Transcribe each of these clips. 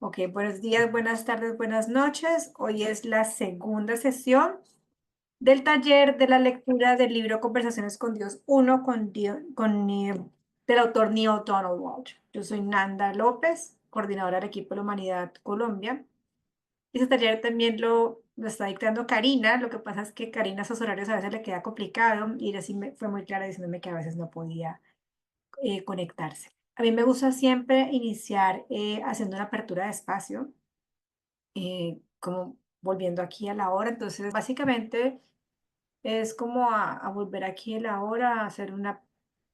Ok, buenos días, buenas tardes, buenas noches. Hoy es la segunda sesión del taller de la lectura del libro Conversaciones con Dios 1 del autor Neil Donald Walsh. Yo soy Nanda López, coordinadora del equipo de la Humanidad Colombia. Ese taller también lo está dictando Karina. Lo que pasa es que Karina a sus horarios a veces le queda complicado y así me fue muy clara diciéndome que a veces no podía conectarse. A mí me gusta siempre iniciar haciendo una apertura de espacio como volviendo aquí a la hora. Entonces, básicamente es como a volver aquí a la hora, a hacer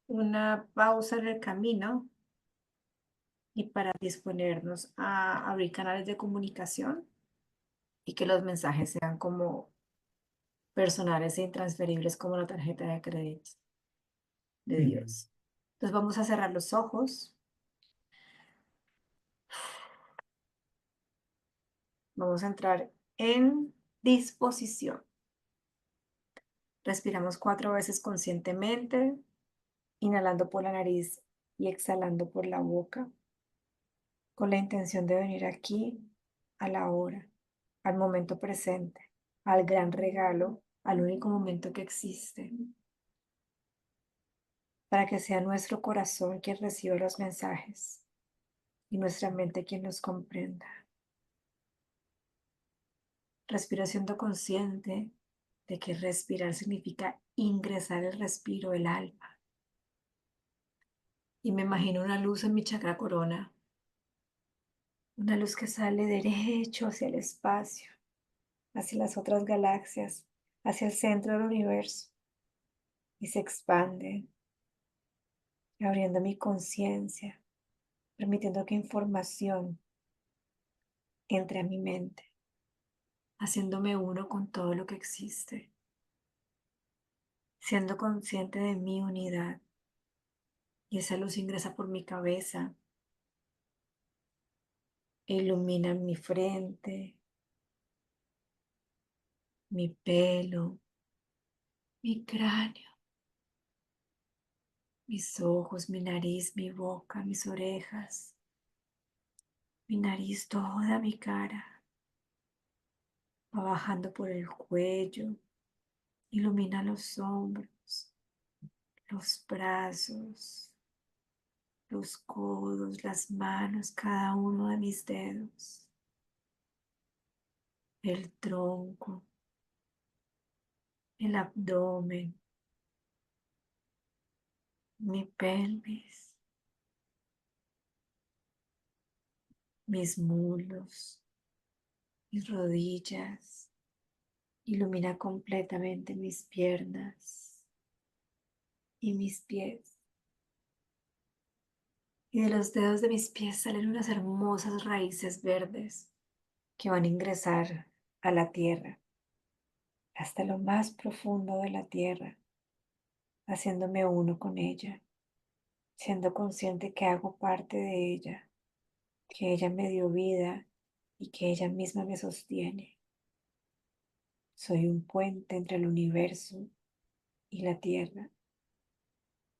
una pausa en el camino y para disponernos a abrir canales de comunicación y que los mensajes sean como personales e intransferibles como la tarjeta de crédito de Dios. Entonces vamos a cerrar los ojos, vamos a entrar en disposición. Respiramos 4 veces conscientemente, inhalando por la nariz y exhalando por la boca, con la intención de venir aquí a la hora, al momento presente, al gran regalo, al único momento que existe, para que sea nuestro corazón quien reciba los mensajes y nuestra mente quien los comprenda. Respiro siendo consciente de que respirar significa ingresar el respiro, el alma. Y me imagino una luz en mi chakra corona, una luz que sale derecho hacia el espacio, hacia las otras galaxias, hacia el centro del universo y se expande, abriendo mi conciencia, permitiendo que información entre a mi mente, haciéndome uno con todo lo que existe, siendo consciente de mi unidad. Y esa luz ingresa por mi cabeza e ilumina mi frente, mi pelo, mi cráneo, mis ojos, mi nariz, mi boca, mis orejas, mi nariz, toda mi cara. Va bajando por el cuello, ilumina los hombros, los brazos, los codos, las manos, cada uno de mis dedos, el tronco, el abdomen, mi pelvis, mis muslos, mis rodillas, ilumina completamente mis piernas y mis pies. Y de los dedos de mis pies salen unas hermosas raíces verdes que van a ingresar a la tierra, hasta lo más profundo de la tierra, haciéndome uno con ella, siendo consciente que hago parte de ella, que ella me dio vida y que ella misma me sostiene. Soy un puente entre el universo y la tierra.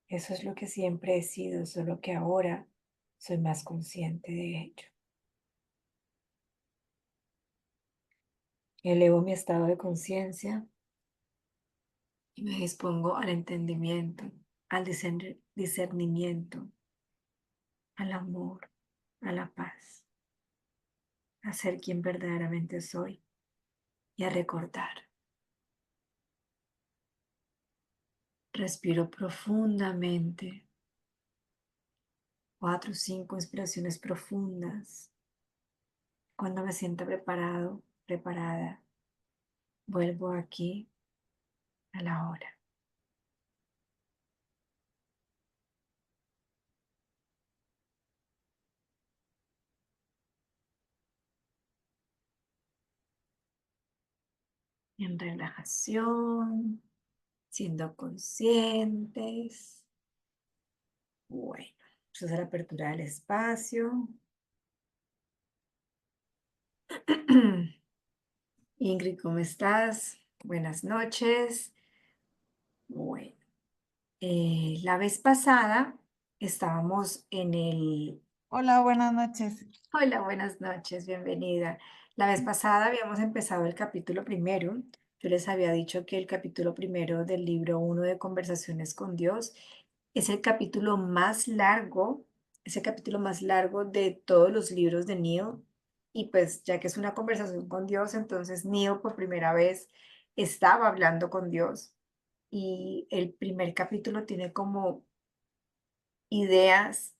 Eso es lo que siempre he sido, solo que ahora soy más consciente de ello. Elevo mi estado de conciencia y me dispongo al entendimiento, al discernimiento, al amor, a la paz, a ser quien verdaderamente soy y a recordar. Respiro profundamente, 4 o 5 inspiraciones profundas. Cuando me sienta preparado, preparada, vuelvo aquí a la hora. En relajación, siendo conscientes. Bueno, eso es la apertura del espacio. Ingrid, ¿cómo estás? Buenas noches. Bueno, la vez pasada estábamos en el Hola, buenas noches. Hola, buenas noches, bienvenida. La vez pasada habíamos empezado el capítulo primero. Yo les había dicho que el capítulo primero del libro uno de Conversaciones con Dios es el capítulo más largo, es el capítulo más largo de todos los libros de Neil. Y pues ya que es una conversación con Dios, entonces Neil por primera vez estaba hablando con Dios. Y el primer capítulo tiene como ideas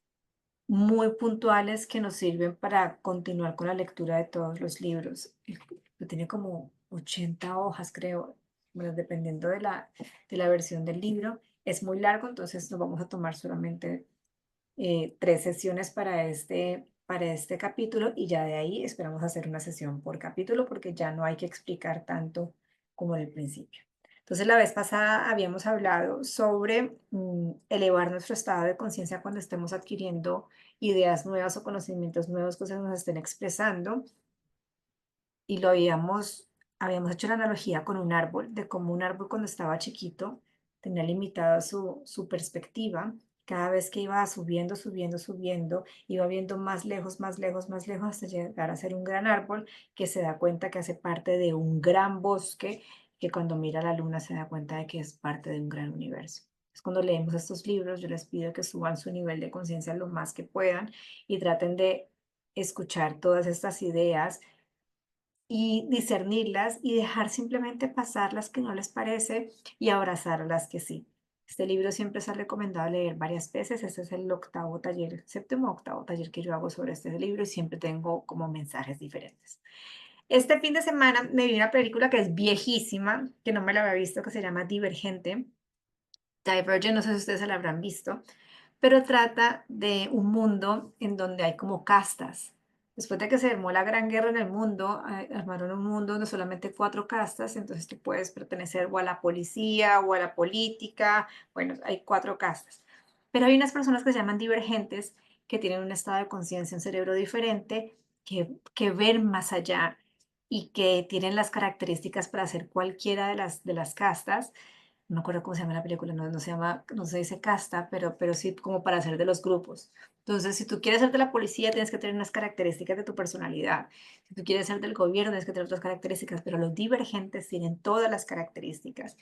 muy puntuales que nos sirven para continuar con la lectura de todos los libros. Tiene como 80 hojas, creo, bueno, dependiendo de la versión del libro. Es muy largo, entonces nos vamos a tomar solamente 3 sesiones para este capítulo y ya de ahí esperamos hacer una sesión por capítulo porque ya no hay que explicar tanto como en el principio. Entonces, la vez pasada habíamos hablado sobre elevar nuestro estado de conciencia cuando estemos adquiriendo ideas nuevas o conocimientos nuevos que se nos estén expresando y habíamos hecho la analogía con un árbol, de cómo un árbol cuando estaba chiquito tenía limitada su perspectiva. Cada vez que iba subiendo, subiendo, subiendo, iba viendo más lejos, más lejos, más lejos, hasta llegar a ser un gran árbol que se da cuenta que hace parte de un gran bosque, que cuando mira la luna se da cuenta de que es parte de un gran universo. Es cuando leemos estos libros, yo les pido que suban su nivel de conciencia lo más que puedan y traten de escuchar todas estas ideas y discernirlas y dejar simplemente pasar las que no les parece y abrazar las que sí. Este libro siempre se ha recomendado leer varias veces. Este es el octavo taller, séptimo o octavo taller que yo hago sobre este libro y siempre tengo como mensajes diferentes. Este fin de semana me vi una película que es viejísima, que no me la había visto, que se llama Divergente. Divergent, no sé si ustedes se la habrán visto, pero trata de un mundo en donde hay como castas. Después de que se armó la gran guerra en el mundo, armaron un mundo donde solamente 4 castas, entonces tú puedes pertenecer o a la policía o a la política, bueno, hay 4 castas. Pero hay unas personas que se llaman divergentes, que tienen un estado de conciencia, un cerebro diferente, que ven más allá y que tienen las características para hacer cualquiera de las castas. No me acuerdo cómo se llama la película, no, no se llama, no se dice casta, pero sí como para hacer de los grupos. Entonces, si tú quieres ser de la policía, tienes que tener unas características de tu personalidad. Si tú quieres ser del gobierno, tienes que tener otras características, pero los divergentes tienen todas las características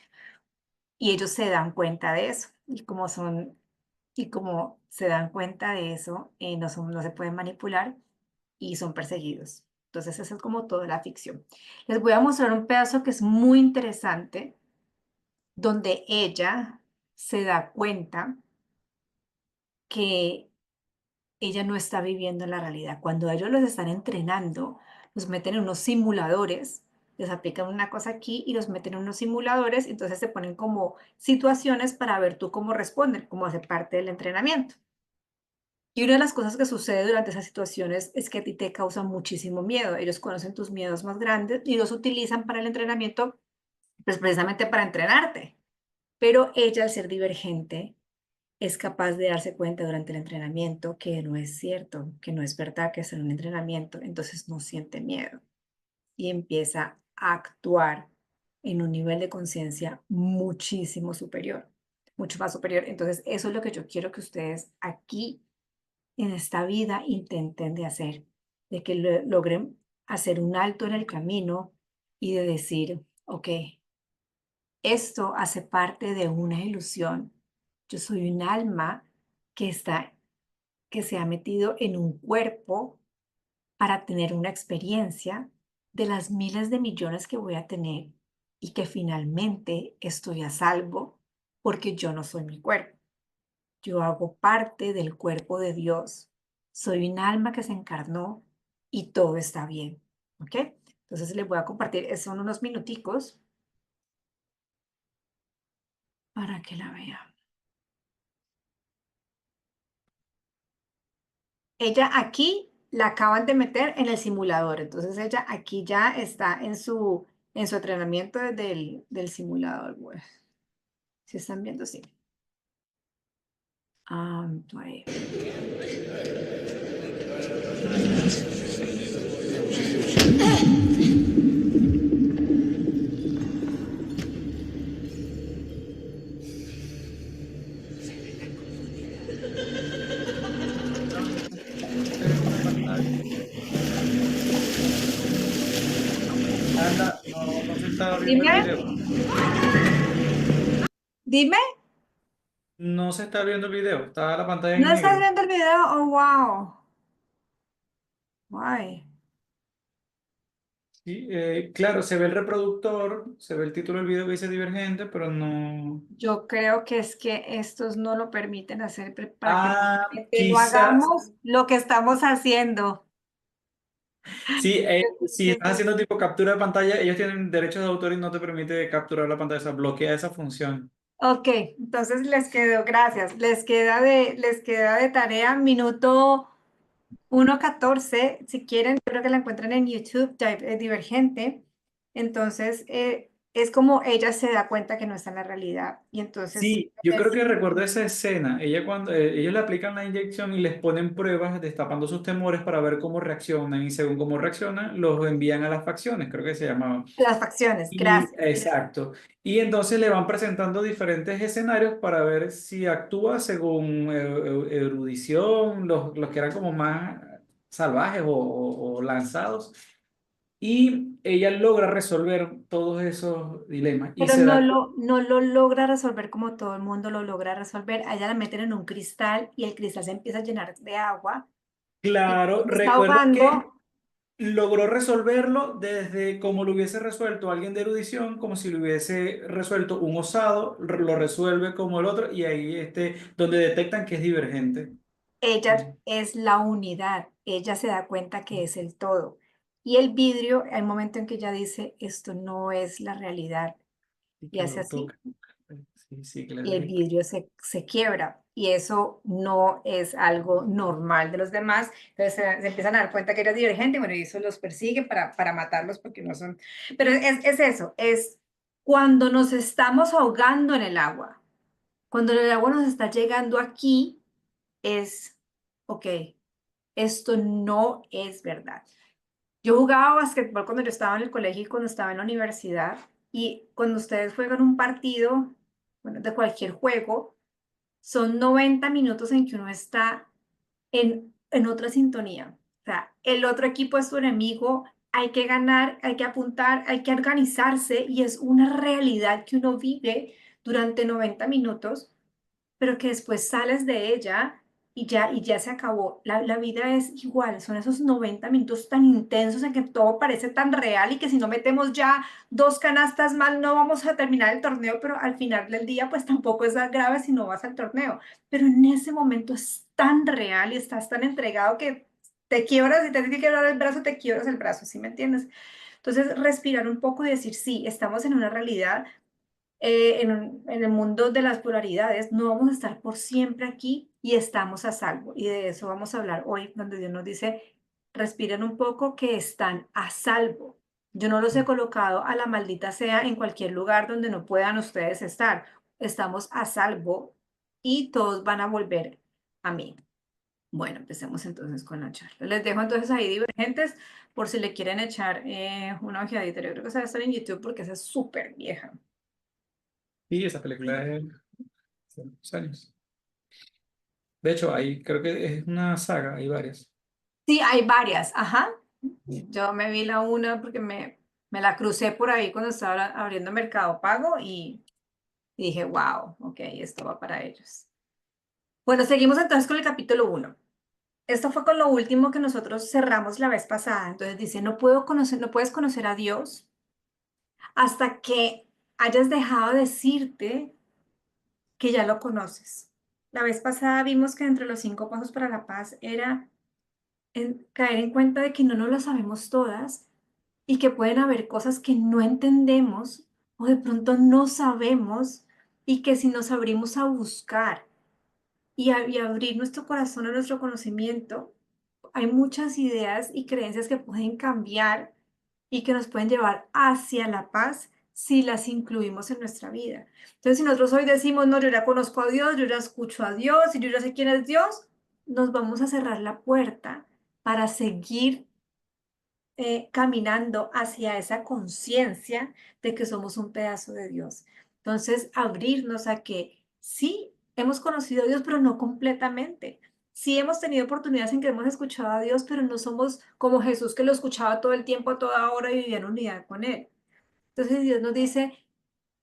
y ellos se dan cuenta de eso. Y como se dan cuenta de eso, no se pueden manipular y son perseguidos. Entonces, esa es como toda la ficción. Les voy a mostrar un pedazo que es muy interesante donde ella se da cuenta que ella no está viviendo en la realidad. Cuando ellos los están entrenando, los meten en unos simuladores, les aplican una cosa aquí y los meten en unos simuladores, entonces se ponen como situaciones para ver tú cómo responden, como hace parte del entrenamiento. Y una de las cosas que sucede durante esas situaciones es que a ti te causa muchísimo miedo. Ellos conocen tus miedos más grandes y los utilizan para el entrenamiento, pues precisamente para entrenarte. Pero ella, al ser divergente, es capaz de darse cuenta durante el entrenamiento que no es cierto, que no es verdad que es en un entrenamiento, entonces no siente miedo y empieza a actuar en un nivel de conciencia muchísimo superior, mucho más superior. Entonces, eso es lo que yo quiero que ustedes aquí en esta vida intenten de hacer, de que logren hacer un alto en el camino y de decir, ok, esto hace parte de una ilusión. Yo soy un alma que que se ha metido en un cuerpo para tener una experiencia de las miles de millones que voy a tener y que finalmente estoy a salvo porque yo no soy mi cuerpo. Yo hago parte del cuerpo de Dios. Soy un alma que se encarnó y todo está bien. ¿Ok? Entonces les voy a compartir, son unos minuticos para que la vean. Ella aquí la acaban de meter en el simulador, entonces ella aquí ya está en su entrenamiento del simulador. Bueno, si están viendo, sí. Ahí. viendo el Dime, video. dime, No se está viendo el video, está la pantalla en ¿no estás negro. viendo el video? Oh, wow. Guay. Sí, claro, se ve el reproductor, se ve el título del video que dice Divergente, pero no. Yo creo que es que estos no lo permiten hacer para que Ah, realmente no quizás. hagamos lo que estamos haciendo. Sí, si estás Entonces, haciendo tipo captura de pantalla, ellos tienen derechos de autor y no te permite capturar la pantalla, o sea, bloquea esa función. ok, entonces les quedó, gracias, les queda de tarea minuto 1:14, si quieren, yo creo que la encuentran en YouTube, Divergente. Entonces, es como ella se da cuenta que no está en la realidad. Y entonces, Sí, yo creo que recuerdo esa escena. Ella cuando ellos le aplican la inyección y les ponen pruebas destapando sus temores para ver cómo reaccionan y según cómo reaccionan los envían a las facciones, creo que se llamaban. las facciones, Y gracias. exacto. Y entonces le van presentando diferentes escenarios para ver si actúa según erudición, los que eran como más salvajes o lanzados. Y ella logra resolver todos esos dilemas y Pero se da. no lo logra resolver como todo el mundo lo logra resolver. A ella la meten en un cristal y el cristal se empieza a llenar de agua y Claro, se está recuerda que ahogando. logró resolverlo desde como lo hubiese resuelto alguien de erudición, como si lo hubiese resuelto un osado, lo resuelve como el otro y ahí donde detectan que es divergente. Ella es la unidad, ella se da cuenta que es el todo. Y el vidrio, hay un momento en que ella dice, esto no es la realidad. Y Y que hace lo así, toca. Sí, sí, que le y el da. vidrio se quiebra. Y eso no es algo normal de los demás. Entonces se empiezan a dar cuenta que ella es divergente, bueno, y eso los persigue para matarlos porque no son. Pero es eso, es cuando nos estamos ahogando en el agua, cuando el agua nos está llegando aquí, es, ok, esto no es verdad. Yo jugaba básquetbol cuando yo estaba en el colegio y cuando estaba en la universidad. Y cuando ustedes juegan un partido, bueno, de cualquier juego, son 90 minutos en que uno está en otra sintonía. O sea, el otro equipo es tu enemigo, hay que ganar, hay que apuntar, hay que organizarse y es una realidad que uno vive durante 90 minutos, pero que después sales de ella y ya se acabó. La vida es igual, son esos 90 minutos tan intensos en que todo parece tan real y que si no metemos ya dos canastas mal no vamos a terminar el torneo, pero al final del día pues tampoco es tan grave si no vas al torneo. Pero en ese momento es tan real y estás tan entregado que te quiebras y te tienes que quebrar el brazo, te quiebras el brazo, ¿sí me entiendes? Entonces, respirar un poco y decir, sí, estamos en una realidad, en el mundo de las polaridades, no vamos a estar por siempre aquí y estamos a salvo. Y de eso vamos a hablar hoy, donde Dios nos dice, respiren un poco que están a salvo. Yo no los he colocado a la maldita sea en cualquier lugar donde no puedan ustedes estar. Estamos a salvo y todos van a volver a mí. Bueno, empecemos entonces con la charla. Les dejo entonces ahí Divergentes por si le quieren echar una ojeadita. Yo creo que se va a estar en YouTube porque esa es súper vieja. Y esa película es hace muchos años. De hecho, ahí creo que es una saga, hay varias. Sí, hay varias, ajá. Yo me vi la una porque me la crucé por ahí cuando estaba abriendo Mercado Pago y dije, wow, ok, esto va para ellos. Bueno, seguimos entonces con el capítulo uno. Esto fue con lo último que nosotros cerramos la vez pasada. Entonces dice, no puedo conocer, no puedes conocer a Dios hasta que hayas dejado de decirte que ya lo conoces. La vez pasada vimos que entre los 5 pasos para la paz era caer en cuenta de que no nos lo sabemos todas y que pueden haber cosas que no entendemos o de pronto no sabemos y que si nos abrimos a buscar y abrir nuestro corazón a nuestro conocimiento, hay muchas ideas y creencias que pueden cambiar y que nos pueden llevar hacia la paz si las incluimos en nuestra vida. Entonces, si nosotros hoy decimos, no, yo ya conozco a Dios, yo ya escucho a Dios y yo ya sé quién es Dios, nos vamos a cerrar la puerta para seguir caminando hacia esa conciencia de que somos un pedazo de Dios. Entonces, abrirnos a que sí hemos conocido a Dios, pero no completamente. Sí hemos tenido oportunidades en que hemos escuchado a Dios, pero no somos como Jesús que lo escuchaba todo el tiempo, a toda hora y vivía en unidad con Él. Entonces Dios nos dice,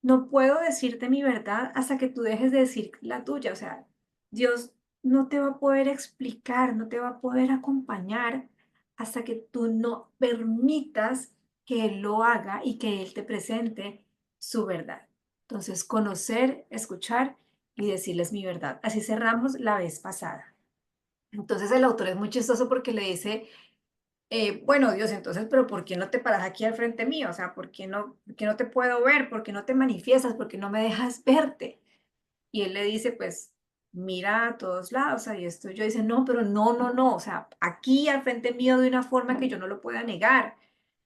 no puedo decirte mi verdad hasta que tú dejes de decir la tuya. O sea, Dios no te va a poder explicar, no te va a poder acompañar hasta que tú no permitas que Él lo haga y que Él te presente su verdad. Entonces, conocer, escuchar y decirles mi verdad. Así cerramos la vez pasada. Entonces el autor es muy chistoso porque le dice, bueno, Dios, entonces, pero ¿por qué no te paras aquí al frente mío? O sea, por qué no te puedo ver? ¿Por qué no te manifiestas? ¿Por qué no me dejas verte? Y él le dice, pues, mira a todos lados, ahí estoy yo. Dice, no, pero no, no, no, o sea, aquí al frente mío de una forma que yo no lo pueda negar.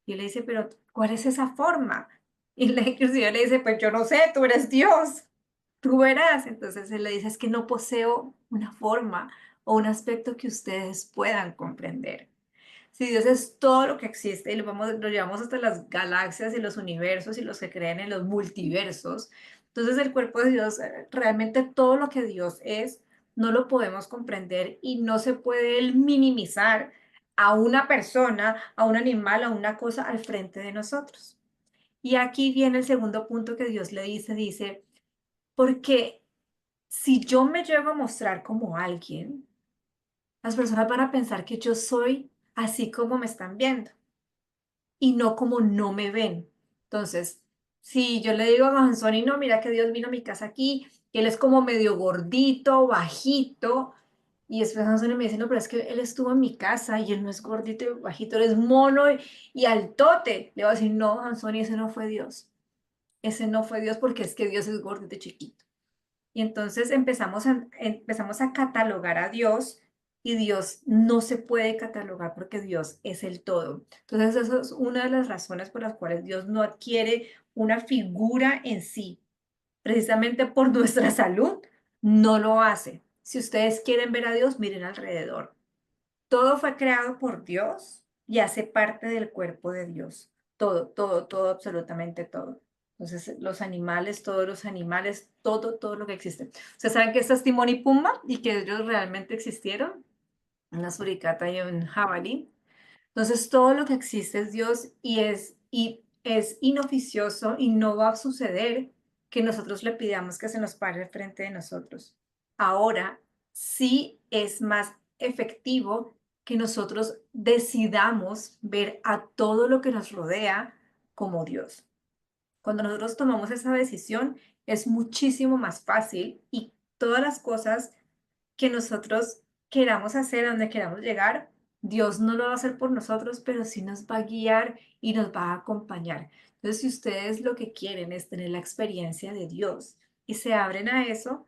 Y él le dice, pero ¿cuál es esa forma? Y le, inclusive le dice, pues yo no sé, tú eres Dios, tú verás. Entonces él le dice, es que no poseo una forma o un aspecto que ustedes puedan comprender. Si Dios es todo lo que existe y lo llevamos hasta las galaxias y los universos y los que creen en los multiversos, entonces el cuerpo de Dios, realmente todo lo que Dios es, no lo podemos comprender y no se puede él minimizar a una persona, a un animal, a una cosa al frente de nosotros. Y aquí viene el segundo punto que Dios le dice, porque si yo me llego a mostrar como alguien, las personas van a pensar que yo soy así como me están viendo y no como no me ven. Entonces, si yo le digo a Anthony, no, mira que Dios vino a mi casa aquí, y él es como medio gordito, bajito, y después Anthony me dice, no, pero es que él estuvo en mi casa y él no es gordito y bajito, él es mono y altote. Le voy a decir, no, Anthony, ese no fue Dios. Ese no fue Dios porque es que Dios es gordito y chiquito. Y entonces empezamos a catalogar a Dios y Dios no se puede catalogar porque Dios es el todo. Entonces, eso es una de las razones por las cuales Dios no adquiere una figura en sí. Precisamente por nuestra salud, no lo hace. Si ustedes quieren ver a Dios, miren alrededor. Todo fue creado por Dios y hace parte del cuerpo de Dios. Todo, todo, todo, absolutamente todo. Entonces, los animales, todos los animales, todo, todo lo que existe. ¿Ustedes saben que esta es Timón y Pumba y que ellos realmente existieron? Una suricata y un jabalí. Entonces, todo lo que existe es Dios y es inoficioso y no va a suceder que nosotros le pidamos que se nos pare frente de nosotros. Ahora, sí es más efectivo que nosotros decidamos ver a todo lo que nos rodea como Dios. Cuando nosotros tomamos esa decisión, es muchísimo más fácil y todas las cosas que nosotros queramos hacer, a donde queramos llegar, Dios no lo va a hacer por nosotros, pero sí nos va a guiar y nos va a acompañar. Entonces, si ustedes lo que quieren es tener la experiencia de Dios y se abren a eso,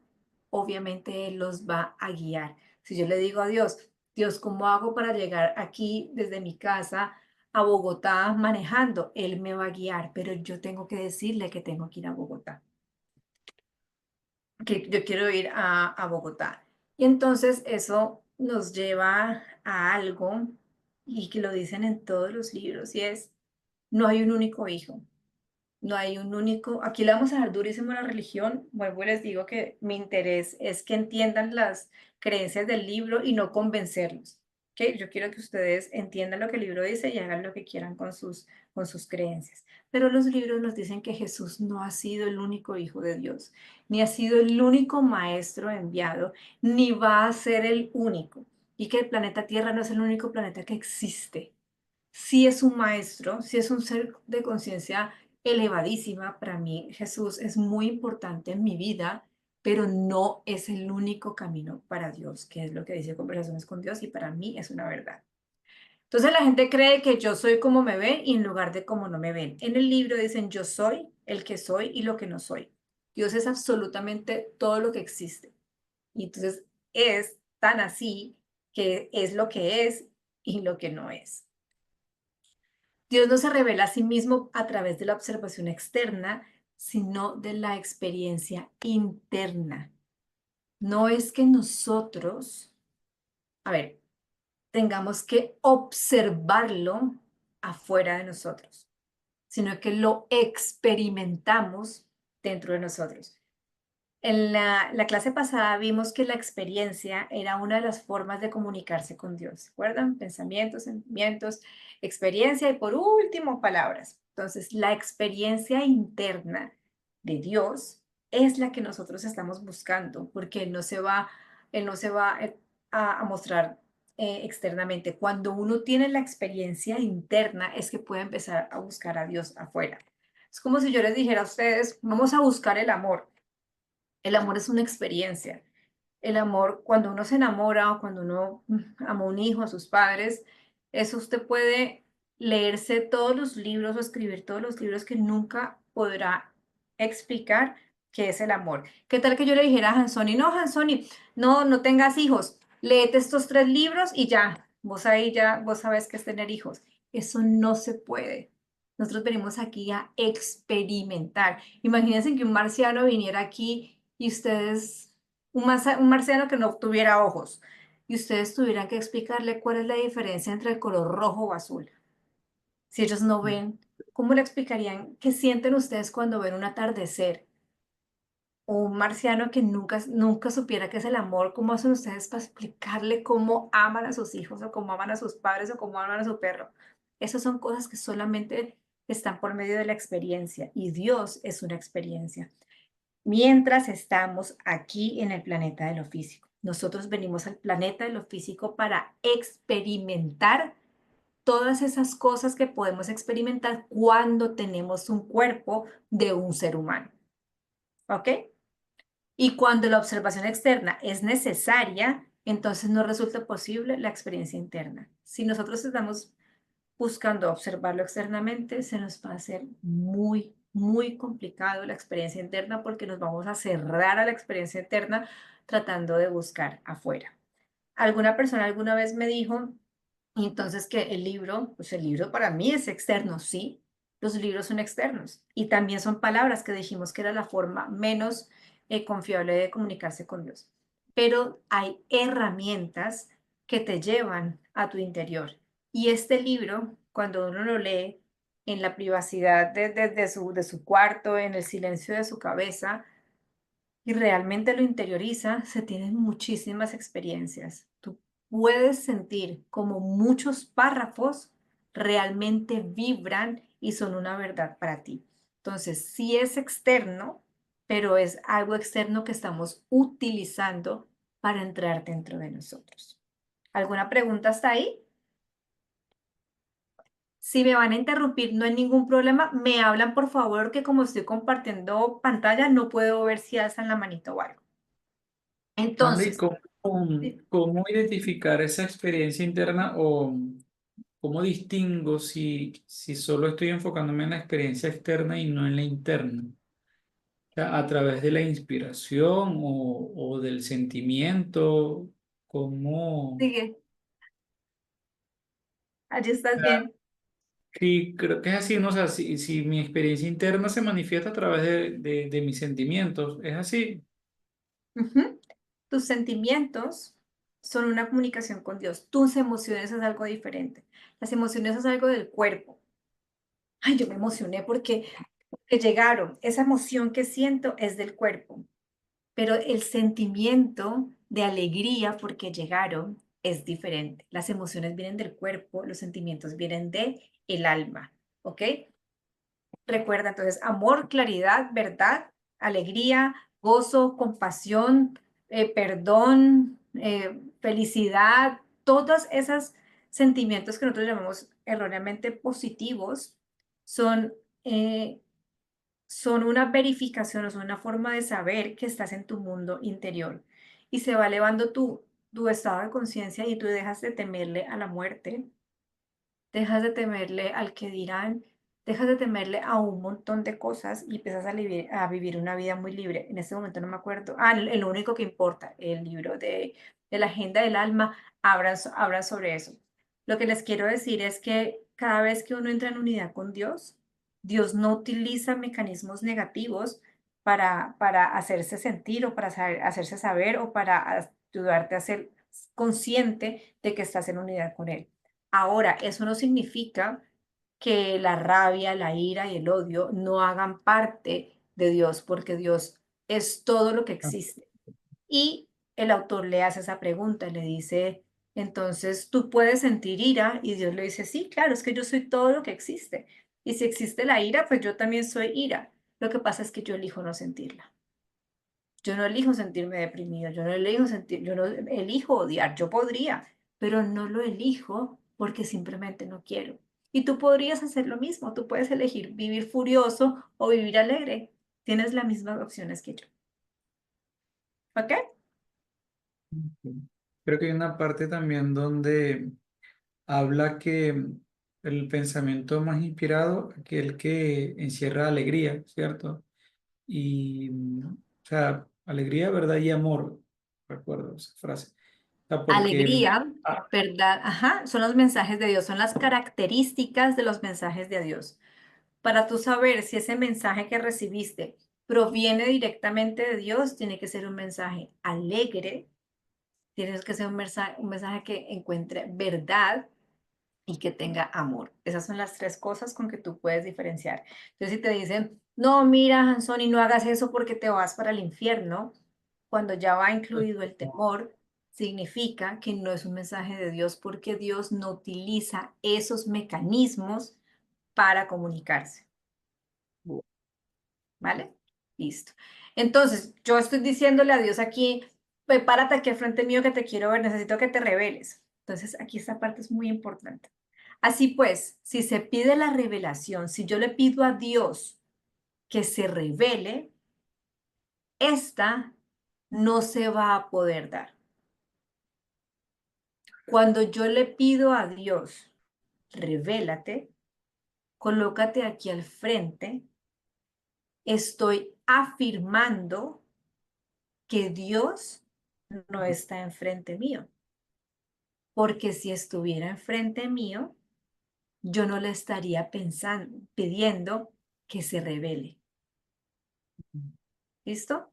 obviamente Él los va a guiar. Si yo le digo a Dios, Dios, ¿cómo hago para llegar aquí desde mi casa a Bogotá manejando? Él me va a guiar, pero yo tengo que decirle que tengo que ir a Bogotá, que yo quiero ir a Bogotá. Y entonces eso nos lleva a algo y que lo dicen en todos los libros y es, no hay un único hijo, no hay un único, aquí le vamos a dar durísimo a la religión, vuelvo y les digo que mi interés es que entiendan las creencias del libro y no convencerlos. ¿Ok? Yo quiero que ustedes entiendan lo que el libro dice y hagan lo que quieran con sus creencias. Pero los libros nos dicen que Jesús no ha sido el único hijo de Dios, ni ha sido el único maestro enviado, ni va a ser el único. Y que el planeta Tierra no es el único planeta que existe. Sí es un maestro, sí es un ser de conciencia elevadísima. Para mí, Jesús es muy importante en mi vida, pero no es el único camino para Dios, que es lo que dice Conversaciones con Dios, y para mí es una verdad. Entonces la gente cree que yo soy como me ven y en lugar de como no me ven. En el libro dicen yo soy el que soy y lo que no soy. Dios es absolutamente todo lo que existe. Y entonces es tan así que es lo que es y lo que no es. Dios no se revela a sí mismo a través de la observación externa, sino de la experiencia interna. No es que nosotros, a ver, tengamos que observarlo afuera de nosotros, sino que lo experimentamos dentro de nosotros. En la clase pasada vimos que la experiencia era una de las formas de comunicarse con Dios. ¿Se acuerdan? Pensamientos, sentimientos, experiencia y por último, palabras. Entonces, la experiencia interna de Dios es la que nosotros estamos buscando, porque Él no se va a mostrar externamente. Cuando uno tiene la experiencia interna, es que puede empezar a buscar a Dios afuera. Es como si yo les dijera a ustedes, vamos a buscar el amor. El amor es una experiencia. El amor, cuando uno se enamora o cuando uno ama a un hijo, a sus padres, eso usted puede leerse todos los libros o escribir todos los libros que nunca podrá explicar qué es el amor. ¿Qué tal que yo le dijera a Hansoni, no, Hansoni, no tengas hijos, léete estos 3 libros y ya, vos ahí ya, vos sabes qué es tener hijos? Eso no se puede. Nosotros venimos aquí a experimentar. Imagínense que un marciano viniera aquí y ustedes un marciano que no tuviera ojos y ustedes tuvieran que explicarle cuál es la diferencia entre el color rojo o azul. Si ellos no ven, ¿cómo le explicarían qué sienten ustedes cuando ven un atardecer? O un marciano que nunca supiera qué es el amor, ¿cómo hacen ustedes para explicarle cómo aman a sus hijos o cómo aman a sus padres o cómo aman a su perro? Esas son cosas que solamente están por medio de la experiencia y Dios es una experiencia mientras estamos aquí en el planeta de lo físico. Nosotros venimos al planeta de lo físico para experimentar todas esas cosas que podemos experimentar cuando tenemos un cuerpo de un ser humano, ¿ok? Y cuando la observación externa es necesaria, entonces no resulta posible la experiencia interna. Si nosotros estamos buscando observarlo externamente, se nos va a hacer muy complicado la experiencia interna porque nos vamos a cerrar a la experiencia interna tratando de buscar afuera. Alguna persona alguna vez me dijo, entonces que el libro, pues el libro para mí es externo, sí, los libros son externos y también son palabras que dijimos que era la forma menos confiable de comunicarse con Dios. Pero hay herramientas que te llevan a tu interior. Y este libro, cuando uno lo lee en la privacidad de su cuarto, en el silencio de su cabeza, y realmente lo interioriza, se tienen muchísimas experiencias. Tú puedes sentir como muchos párrafos realmente vibran y son una verdad para ti. Entonces, sí es externo, pero es algo externo que estamos utilizando para entrar dentro de nosotros. ¿Alguna pregunta hasta ahí? Si me van a interrumpir, no hay ningún problema. Me hablan, por favor, que como estoy compartiendo pantalla, no puedo ver si alzan la manito o algo. Mandy, Entonces, sí. cómo identificar esa experiencia interna o cómo distingo si solo estoy enfocándome en la experiencia externa y no en la interna? O sea, a través de la inspiración o del sentimiento, cómo... Sigue, allí estás bien. Sí, creo que es así, ¿no? O sea, si mi experiencia interna se manifiesta a través de mis sentimientos, es así. Ujú. Tus sentimientos son una comunicación con Dios. Tus emociones es algo diferente. Las emociones es algo del cuerpo. Ay, yo me emocioné porque llegaron. Esa emoción que siento es del cuerpo, pero el sentimiento de alegría porque llegaron es diferente. Las emociones vienen del cuerpo, los sentimientos vienen de el alma, ¿ok? Recuerda entonces amor, claridad, verdad, alegría, gozo, compasión, perdón, felicidad, todos esos sentimientos que nosotros llamamos erróneamente positivos son, eh, son una verificación, o son una forma de saber que estás en tu mundo interior y se va elevando tu estado de conciencia y tú dejas de temerle a la muerte, dejas de temerle al que dirán, dejas de temerle a un montón de cosas y empiezas a vivir una vida muy libre. En este momento no me acuerdo. Lo único que importa, el libro de la Agenda del Alma, habla sobre eso. Lo que les quiero decir es que cada vez que uno entra en unidad con Dios, Dios no utiliza mecanismos negativos para hacerse sentir o para hacerse saber o para ayudarte a ser consciente de que estás en unidad con Él. Ahora, eso no significa que la rabia, la ira y el odio no hagan parte de Dios, porque Dios es todo lo que existe. Y el autor le hace esa pregunta, le dice, entonces tú puedes sentir ira y Dios le dice, sí, claro, es que yo soy todo lo que existe. Y si existe la ira, pues yo también soy ira. Lo que pasa es que yo elijo no sentirla. Yo no elijo sentirme deprimido, yo no elijo odiar, yo podría, pero no lo elijo porque simplemente no quiero. Y tú podrías hacer lo mismo, tú puedes elegir vivir furioso o vivir alegre. Tienes las mismas opciones que yo. ¿Ok? Creo que hay una parte también donde habla que el pensamiento más inspirado, aquel que encierra alegría, ¿cierto? Y, o sea, alegría, verdad y amor, recuerdo esa frase. O sea, porque Alegría, ah, verdad, ajá, son los mensajes de Dios, son las características de los mensajes de Dios. Para tú saber si ese mensaje que recibiste proviene directamente de Dios, tiene que ser un mensaje alegre, tienes que ser un mensaje que encuentre verdad y que tenga amor. Esas son las tres cosas con que tú puedes diferenciar. Entonces, si te dicen, no, mira, Hansoni, no hagas eso porque te vas para el infierno, cuando ya va incluido el temor, significa que no es un mensaje de Dios porque Dios no utiliza esos mecanismos para comunicarse. ¿Vale? Listo. Entonces, yo estoy diciéndole a Dios aquí, prepárate aquí al frente mío que te quiero ver, necesito que te reveles. Entonces, aquí esta parte es muy importante. Así pues, si se pide la revelación, si yo le pido a Dios que se revele, esta no se va a poder dar. Cuando yo le pido a Dios, revélate, colócate aquí al frente, estoy afirmando que Dios no está enfrente mío, porque si estuviera enfrente mío, yo no le estaría pensando, pidiendo que se revele. ¿Listo?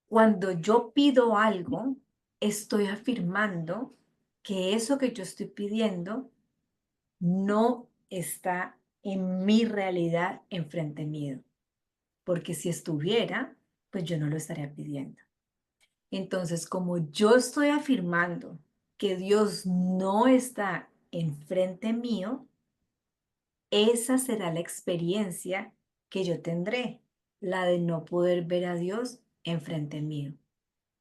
Cuando yo pido algo, estoy afirmando que eso que yo estoy pidiendo no está en mi realidad enfrente mío, porque si estuviera, pues yo no lo estaría pidiendo. Entonces, como yo estoy afirmando que Dios no está enfrente mío, esa será la experiencia que yo tendré, la de no poder ver a Dios enfrente mío,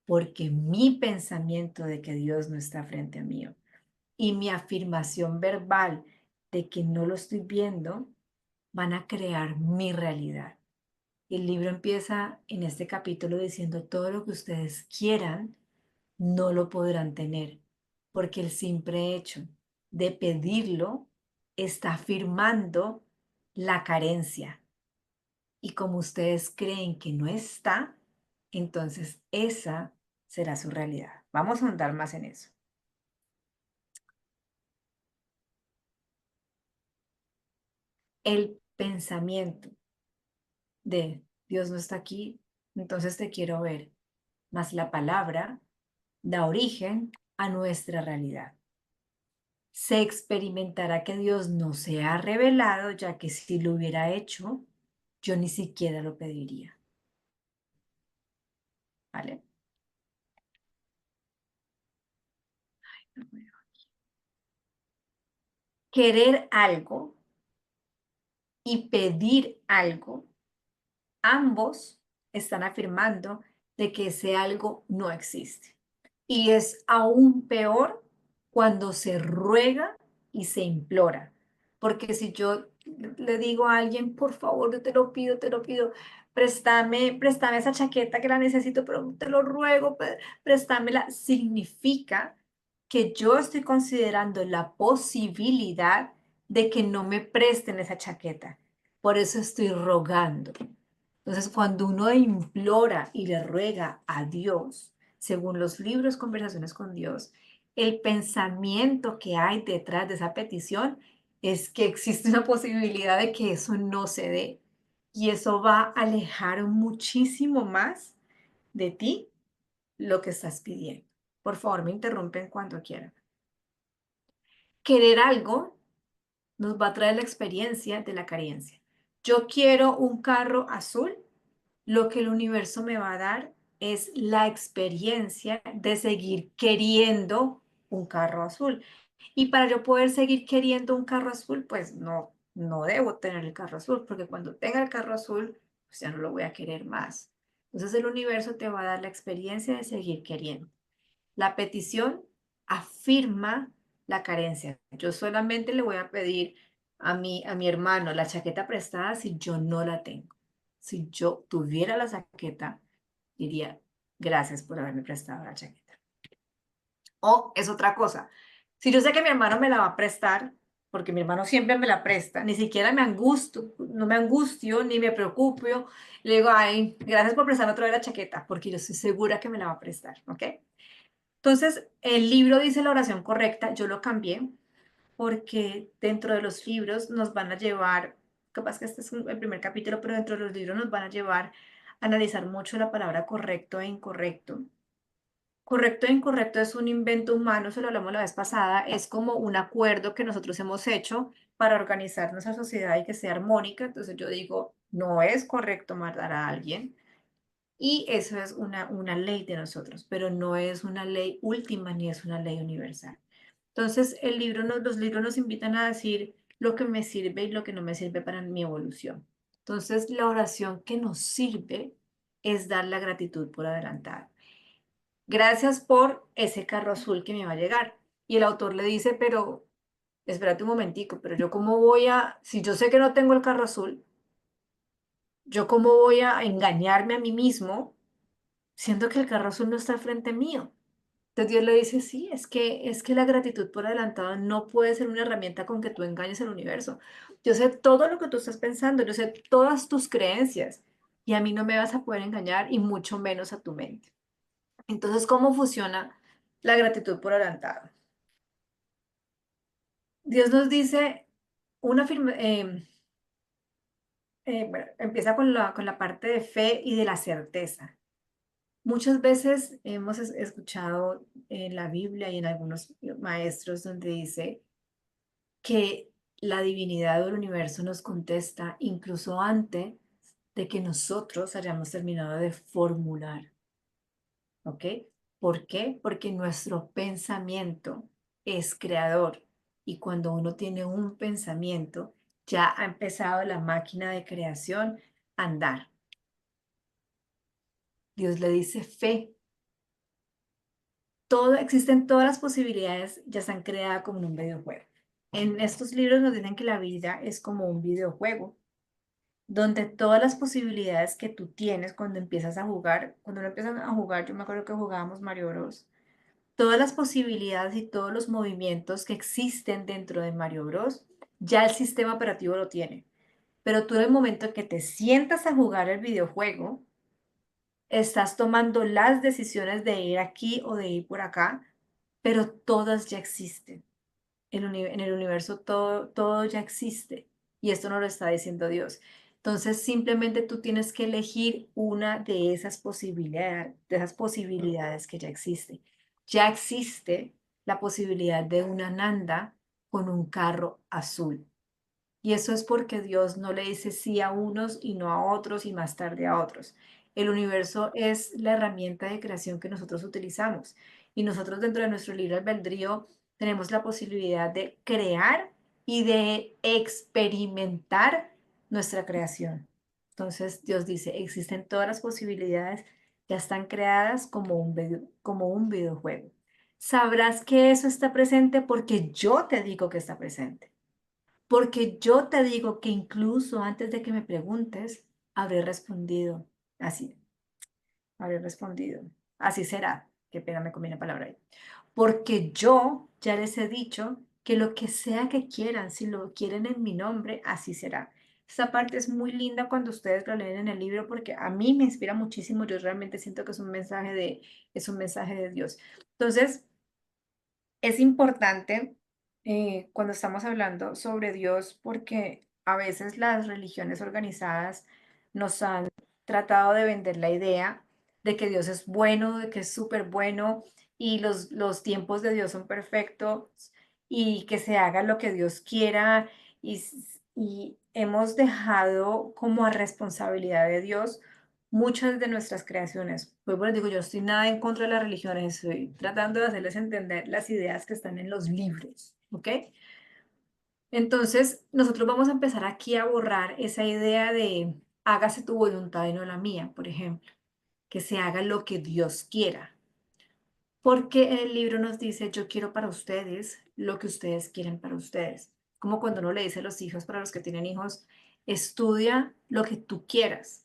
porque mi pensamiento de que Dios no está frente a mí y mi afirmación verbal de que no lo estoy viendo van a crear mi realidad. El libro empieza en este capítulo diciendo todo lo que ustedes quieran no lo podrán tener, porque el simple hecho de pedirlo está afirmando la carencia. Y como ustedes creen que no está, entonces esa será su realidad. Vamos a andar más en eso. El pensamiento de Dios no está aquí, entonces te quiero ver, más la palabra da origen a nuestra realidad. Se experimentará que Dios no se ha revelado, ya que si lo hubiera hecho, yo ni siquiera lo pediría. ¿Vale? Querer algo y pedir algo, ambos están afirmando de que ese algo no existe. Y es aún peor cuando se ruega y se implora. Porque si yo le digo a alguien, por favor, yo te lo pido, préstame esa chaqueta que la necesito, pero te lo ruego, préstamela, significa que yo estoy considerando la posibilidad de que no me presten esa chaqueta. Por eso estoy rogando. Entonces, cuando uno implora y le ruega a Dios, según los libros Conversaciones con Dios, el pensamiento que hay detrás de esa petición es que existe una posibilidad de que eso no se dé. Y eso va a alejar muchísimo más de ti lo que estás pidiendo. Por favor, me interrumpen cuando quieran. Querer algo nos va a traer la experiencia de la carencia. Yo quiero un carro azul, lo que el universo me va a dar es la experiencia de seguir queriendo un carro azul. Y para yo poder seguir queriendo un carro azul, pues no debo tener el carro azul, porque cuando tenga el carro azul, pues ya no lo voy a querer más. Entonces el universo te va a dar la experiencia de seguir queriendo. La petición afirma la carencia. Yo solamente le voy a pedir a mi hermano la chaqueta prestada si yo no la tengo. Si yo tuviera la chaqueta, diría, gracias por haberme prestado la chaqueta. O es otra cosa. Si yo sé que mi hermano me la va a prestar, porque mi hermano siempre me la presta, ni siquiera me angustio, no me angustio ni me preocupo, le digo, ay, gracias por prestarme otra vez la chaqueta, porque yo estoy segura que me la va a prestar, ¿ok? Entonces, el libro dice la oración correcta, yo lo cambié, porque dentro de los libros nos van a llevar, capaz que este es el primer capítulo, pero dentro de los libros nos van a llevar a analizar mucho la palabra correcto e incorrecto. Correcto e incorrecto es un invento humano, se lo hablamos la vez pasada, es como un acuerdo que nosotros hemos hecho para organizar nuestra sociedad y que sea armónica. Entonces yo digo, no es correcto matar a alguien y eso es una ley de nosotros, pero no es una ley última ni es una ley universal. Entonces los libros nos invitan a decir lo que me sirve y lo que no me sirve para mi evolución. Entonces la oración que nos sirve es dar la gratitud por adelantado. Gracias por ese carro azul que me va a llegar. Y el autor le dice, pero espérate un momentico, pero yo cómo voy a, si yo sé que no tengo el carro azul, yo cómo voy a engañarme a mí mismo, siendo que el carro azul no está al frente mío. Entonces Dios le dice, sí, es que la gratitud por adelantado no puede ser una herramienta con que tú engañes al universo. Yo sé todo lo que tú estás pensando, yo sé todas tus creencias y a mí no me vas a poder engañar y mucho menos a tu mente. Entonces, ¿cómo funciona la gratitud por adelantado? Dios nos dice una bueno, empieza con la parte de fe y de la certeza. Muchas veces hemos escuchado en la Biblia y en algunos maestros donde dice que la divinidad del universo nos contesta incluso antes de que nosotros hayamos terminado de formular. ¿Ok? ¿Por qué? Porque nuestro pensamiento es creador y cuando uno tiene un pensamiento, ya ha empezado la máquina de creación a andar. Dios le dice fe. Existen todas las posibilidades, ya están creadas como en un videojuego. En estos libros nos dicen que la vida es como un videojuego, donde todas las posibilidades que tú tienes cuando empiezas a jugar, cuando uno empieza a jugar, yo me acuerdo que jugábamos Mario Bros. Todas las posibilidades y todos los movimientos que existen dentro de Mario Bros, ya el sistema operativo lo tiene. Pero tú en el momento en que te sientas a jugar el videojuego, estás tomando las decisiones de ir aquí o de ir por acá, pero todas ya existen. En el universo todo ya existe y esto no lo está diciendo Dios. Entonces simplemente tú tienes que elegir una de esas posibilidades que ya existe. Ya existe la posibilidad de una Nanda con un carro azul. Y eso es porque Dios no le dice sí a unos y no a otros y más tarde a otros. El universo es la herramienta de creación que nosotros utilizamos. Y nosotros dentro de nuestro libre albedrío tenemos la posibilidad de crear y de experimentar nuestra creación. Entonces Dios dice, existen todas las posibilidades, ya están creadas como un videojuego. Sabrás que eso está presente porque yo te digo que está presente. Porque yo te digo que incluso antes de que me preguntes, habré respondido así, habré respondido, así será. Qué pena me comí la palabra ahí. Porque yo ya les he dicho que lo que sea que quieran, si lo quieren en mi nombre, así será. Esta parte es muy linda cuando ustedes lo leen en el libro porque a mí me inspira muchísimo. Yo realmente siento que es un mensaje de Dios. Entonces, es importante cuando estamos hablando sobre Dios porque a veces las religiones organizadas nos han tratado de vender la idea de que Dios es bueno, de que es súper bueno y los tiempos de Dios son perfectos y que se haga lo que Dios quiera y hemos dejado como a responsabilidad de Dios muchas de nuestras creaciones. Pues bueno, digo, yo estoy nada en contra de las religiones, estoy tratando de hacerles entender las ideas que están en los libros. ¿ok? Entonces, nosotros vamos a empezar aquí a borrar esa idea de hágase tu voluntad y no la mía, por ejemplo, que se haga lo que Dios quiera. Porque el libro nos dice, yo quiero para ustedes lo que ustedes quieren para ustedes. Como cuando uno le dice a los hijos, para los que tienen hijos, estudia lo que tú quieras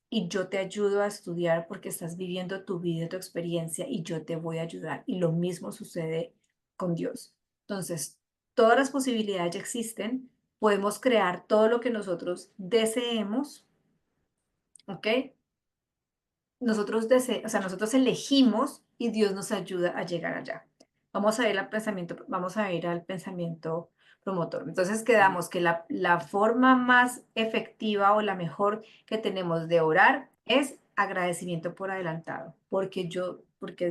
y yo te ayudo a estudiar porque estás viviendo tu vida, tu experiencia y yo te voy a ayudar. Y lo mismo sucede con Dios. Entonces, todas las posibilidades ya existen, podemos crear todo lo que nosotros deseemos, ¿ok? O sea, nosotros elegimos y Dios nos ayuda a llegar allá. Vamos a ir al pensamiento promotor. Entonces quedamos que la forma más efectiva o la mejor que tenemos de orar es agradecimiento por adelantado, porque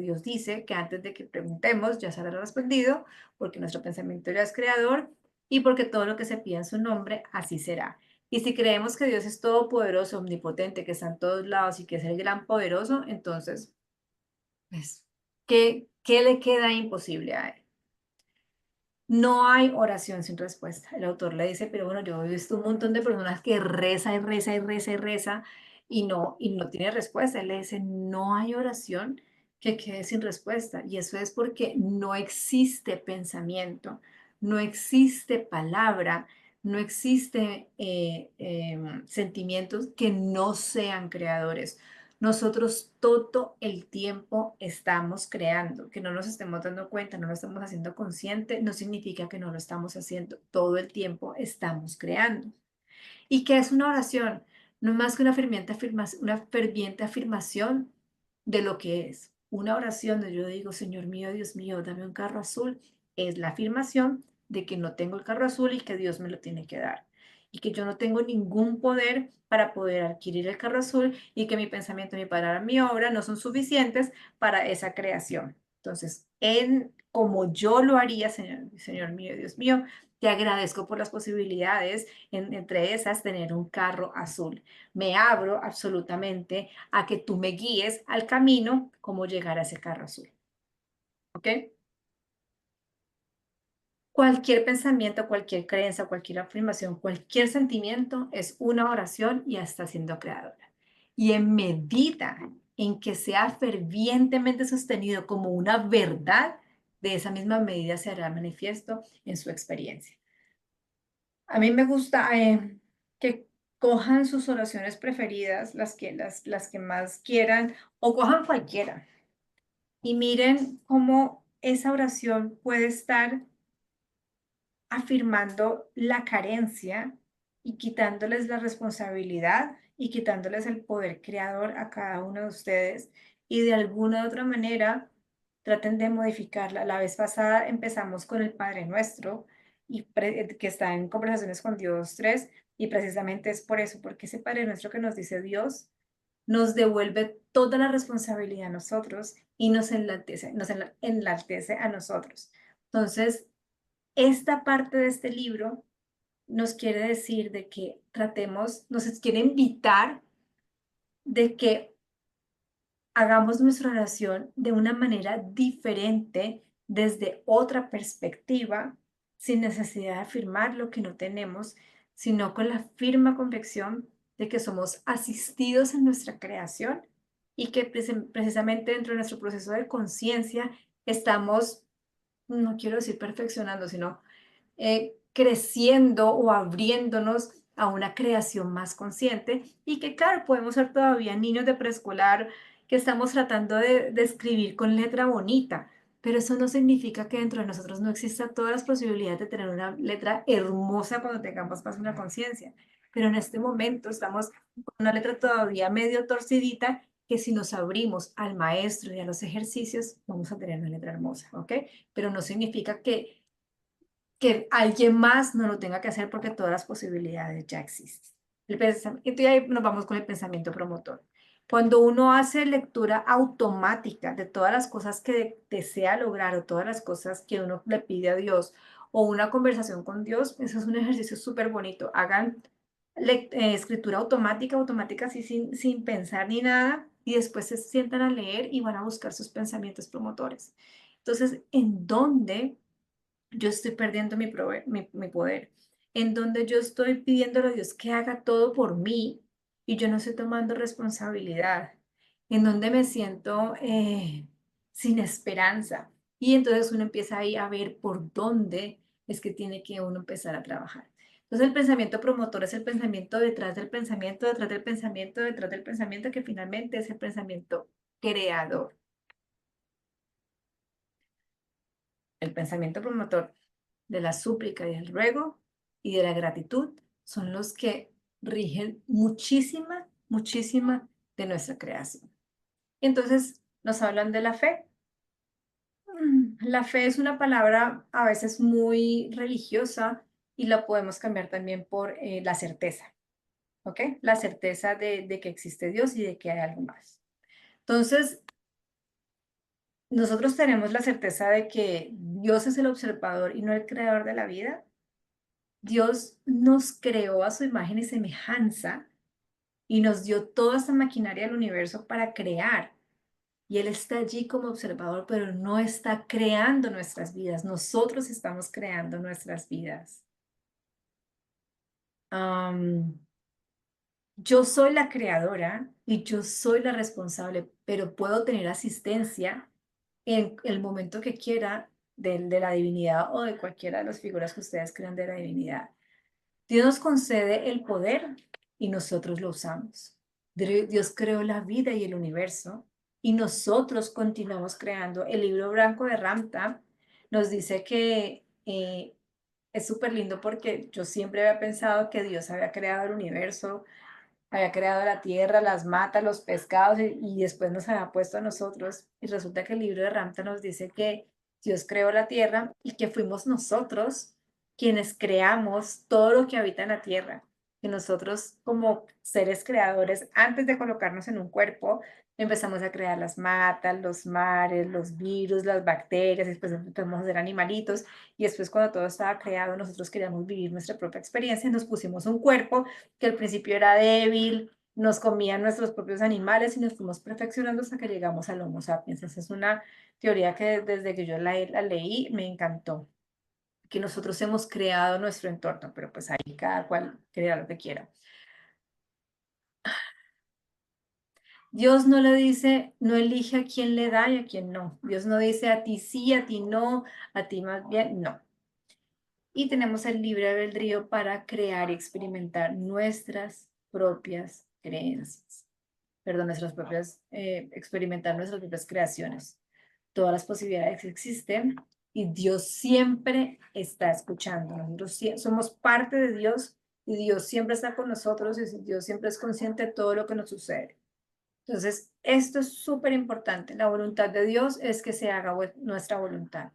Dios dice que antes de que preguntemos ya será respondido, porque nuestro pensamiento ya es creador y porque todo lo que se pida en su nombre, así será. Y si creemos que Dios es todopoderoso, omnipotente, que está en todos lados y que es el gran poderoso, entonces, pues, ¿qué le queda imposible a él? No hay oración sin respuesta. El autor le dice, pero bueno, yo he visto un montón de personas que reza y reza y reza y reza y no tiene respuesta. Él le dice, no hay oración que quede sin respuesta. Y eso es porque no existe pensamiento, no existe palabra, no existe sentimientos que no sean creadores. Nosotros todo el tiempo estamos creando, que no nos estemos dando cuenta, no lo estamos haciendo consciente, no significa que no lo estamos haciendo. Todo el tiempo estamos creando. ¿Y qué es una oración? No es más que una ferviente afirmación de lo que es. Una oración donde yo digo, Señor mío, Dios mío, dame un carro azul, es la afirmación de que no tengo el carro azul y que Dios me lo tiene que dar. Y que yo no tengo ningún poder para poder adquirir el carro azul y que mi pensamiento, mi palabra, mi obra no son suficientes para esa creación. Entonces, como yo lo haría, Señor mío, Dios mío, te agradezco por las posibilidades entre esas tener un carro azul. Me abro absolutamente a que tú me guíes al camino cómo llegar a ese carro azul. ¿Ok? Cualquier pensamiento, cualquier creencia, cualquier afirmación, cualquier sentimiento es una oración y está siendo creadora. Y en medida en que sea fervientemente sostenido como una verdad, de esa misma medida se hará manifiesto en su experiencia. A mí me gusta que cojan sus oraciones preferidas, las que más quieran, o cojan cualquiera, y miren cómo esa oración puede estar afirmando la carencia y quitándoles la responsabilidad y quitándoles el poder creador a cada uno de ustedes. Y de alguna u otra manera traten de modificarla. La vez pasada empezamos con el Padre Nuestro, que está en Conversaciones con Dios 3 y precisamente es por eso, porque ese Padre Nuestro que nos dice Dios nos devuelve toda la responsabilidad a nosotros y enaltece a nosotros. Entonces, esta parte de este libro nos quiere decir de que nos quiere invitar de que hagamos nuestra oración de una manera diferente, desde otra perspectiva, sin necesidad de afirmar lo que no tenemos, sino con la firme convicción de que somos asistidos en nuestra creación y que precisamente dentro de nuestro proceso de conciencia estamos, no quiero decir perfeccionando, sino creciendo o abriéndonos a una creación más consciente y que, claro, podemos ser todavía niños de preescolar que estamos tratando de escribir con letra bonita, pero eso no significa que dentro de nosotros no existan todas las posibilidades de tener una letra hermosa cuando tengamos más una conciencia. Pero en este momento estamos con una letra todavía medio torcidita que si nos abrimos al maestro y a los ejercicios, vamos a tener una letra hermosa, ¿ok? Pero no significa que alguien más no lo tenga que hacer porque todas las posibilidades ya existen. Y ahí nos vamos con el pensamiento promotor. Cuando uno hace lectura automática de todas las cosas que desea lograr o todas las cosas que uno le pide a Dios o una conversación con Dios, eso es un ejercicio súper bonito. Hagan escritura automática, así sin pensar ni nada, y después se sientan a leer y van a buscar sus pensamientos promotores. Entonces, ¿en dónde yo estoy perdiendo mi poder? En donde yo estoy pidiéndole a Dios que haga todo por mí y yo no estoy tomando responsabilidad. En donde me siento sin esperanza. Y entonces uno empieza ahí a ver por dónde es que tiene que uno empezar a trabajar. Entonces el pensamiento promotor es el pensamiento detrás del pensamiento, detrás del pensamiento, detrás del pensamiento, que finalmente es el pensamiento creador. El pensamiento promotor de la súplica y el ruego y de la gratitud son los que rigen muchísima, muchísima de nuestra creación. Entonces nos hablan de la fe. La fe es una palabra a veces muy religiosa y la podemos cambiar también por la certeza, ¿ok? La certeza de que existe Dios y de que hay algo más. Entonces, nosotros tenemos la certeza de que Dios es el observador y no el creador de la vida. Dios nos creó a su imagen y semejanza y nos dio toda esta maquinaria del universo para crear. Y Él está allí como observador, pero no está creando nuestras vidas. Nosotros estamos creando nuestras vidas. Am, yo soy la creadora y yo soy la responsable, pero puedo tener asistencia en el momento que quiera de la divinidad o de cualquiera de las figuras que ustedes crean de la divinidad. Dios nos concede el poder y nosotros lo usamos. Dios creó la vida y el universo y nosotros continuamos creando. El libro blanco de Ramta nos dice que es súper lindo porque yo siempre había pensado que Dios había creado el universo, había creado la tierra, las matas, los pescados y después nos había puesto a nosotros. Y resulta que el libro de Ramta nos dice que Dios creó la tierra y que fuimos nosotros quienes creamos todo lo que habita en la tierra. Que nosotros como seres creadores, antes de colocarnos en un cuerpo, empezamos a crear las matas, los mares, los virus, las bacterias, y después empezamos a hacer animalitos y después cuando todo estaba creado, nosotros queríamos vivir nuestra propia experiencia, nos pusimos un cuerpo que al principio era débil, nos comían nuestros propios animales y nos fuimos perfeccionando hasta que llegamos al Homo sapiens. Esa es una teoría que desde que yo la leí me encantó, que nosotros hemos creado nuestro entorno, pero pues ahí cada cual crea lo que quiera. Dios no le dice, no elige a quién le da y a quién no. Dios no dice a ti sí, a ti no, a ti más bien, no. Y tenemos el libre albedrío para crear y experimentar nuestras propias creencias. Perdón, nuestras propias, experimentar nuestras propias creaciones. Todas las posibilidades existen y Dios siempre está escuchando. Nosotros somos parte de Dios y Dios siempre está con nosotros y Dios siempre es consciente de todo lo que nos sucede. Entonces, esto es súper importante. La voluntad de Dios es que se haga nuestra voluntad.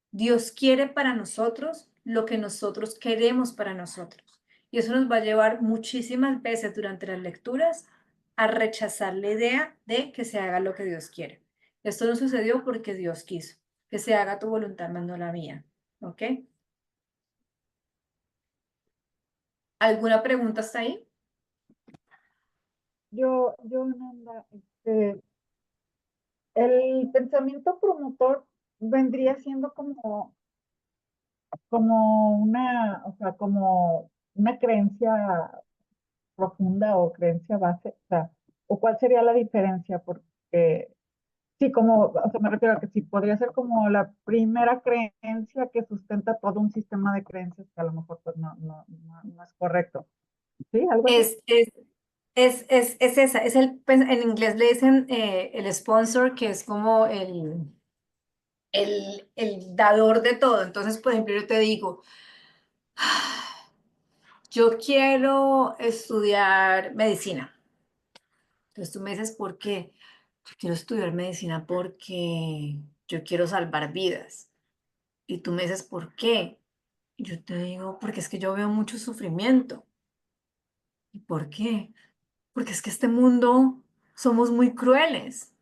Dios quiere para nosotros lo que nosotros queremos para nosotros. Y eso nos va a llevar muchísimas veces durante las lecturas a rechazar la idea de que se haga lo que Dios quiere. Esto no sucedió porque Dios quiso, que se haga tu voluntad, más no la mía. ¿Ok? ¿Alguna pregunta hasta ahí? Nanda, el pensamiento promotor vendría siendo como una, o sea, como una creencia profunda o creencia base, o sea, o cuál sería la diferencia, porque sí, como, o sea, me refiero a que sí, podría ser como la primera creencia que sustenta todo un sistema de creencias que a lo mejor pues no es correcto. ¿Sí? ¿Algo así? Es, es, es esa, en inglés le dicen el sponsor, que es como el dador de todo. Entonces, por ejemplo, yo te digo, yo quiero estudiar medicina. Entonces tú me dices, ¿por qué? Yo quiero estudiar medicina porque yo quiero salvar vidas. Y tú me dices, ¿por qué? Y yo te digo, porque es que yo veo mucho sufrimiento. ¿Y por qué? Porque es que este mundo somos muy crueles.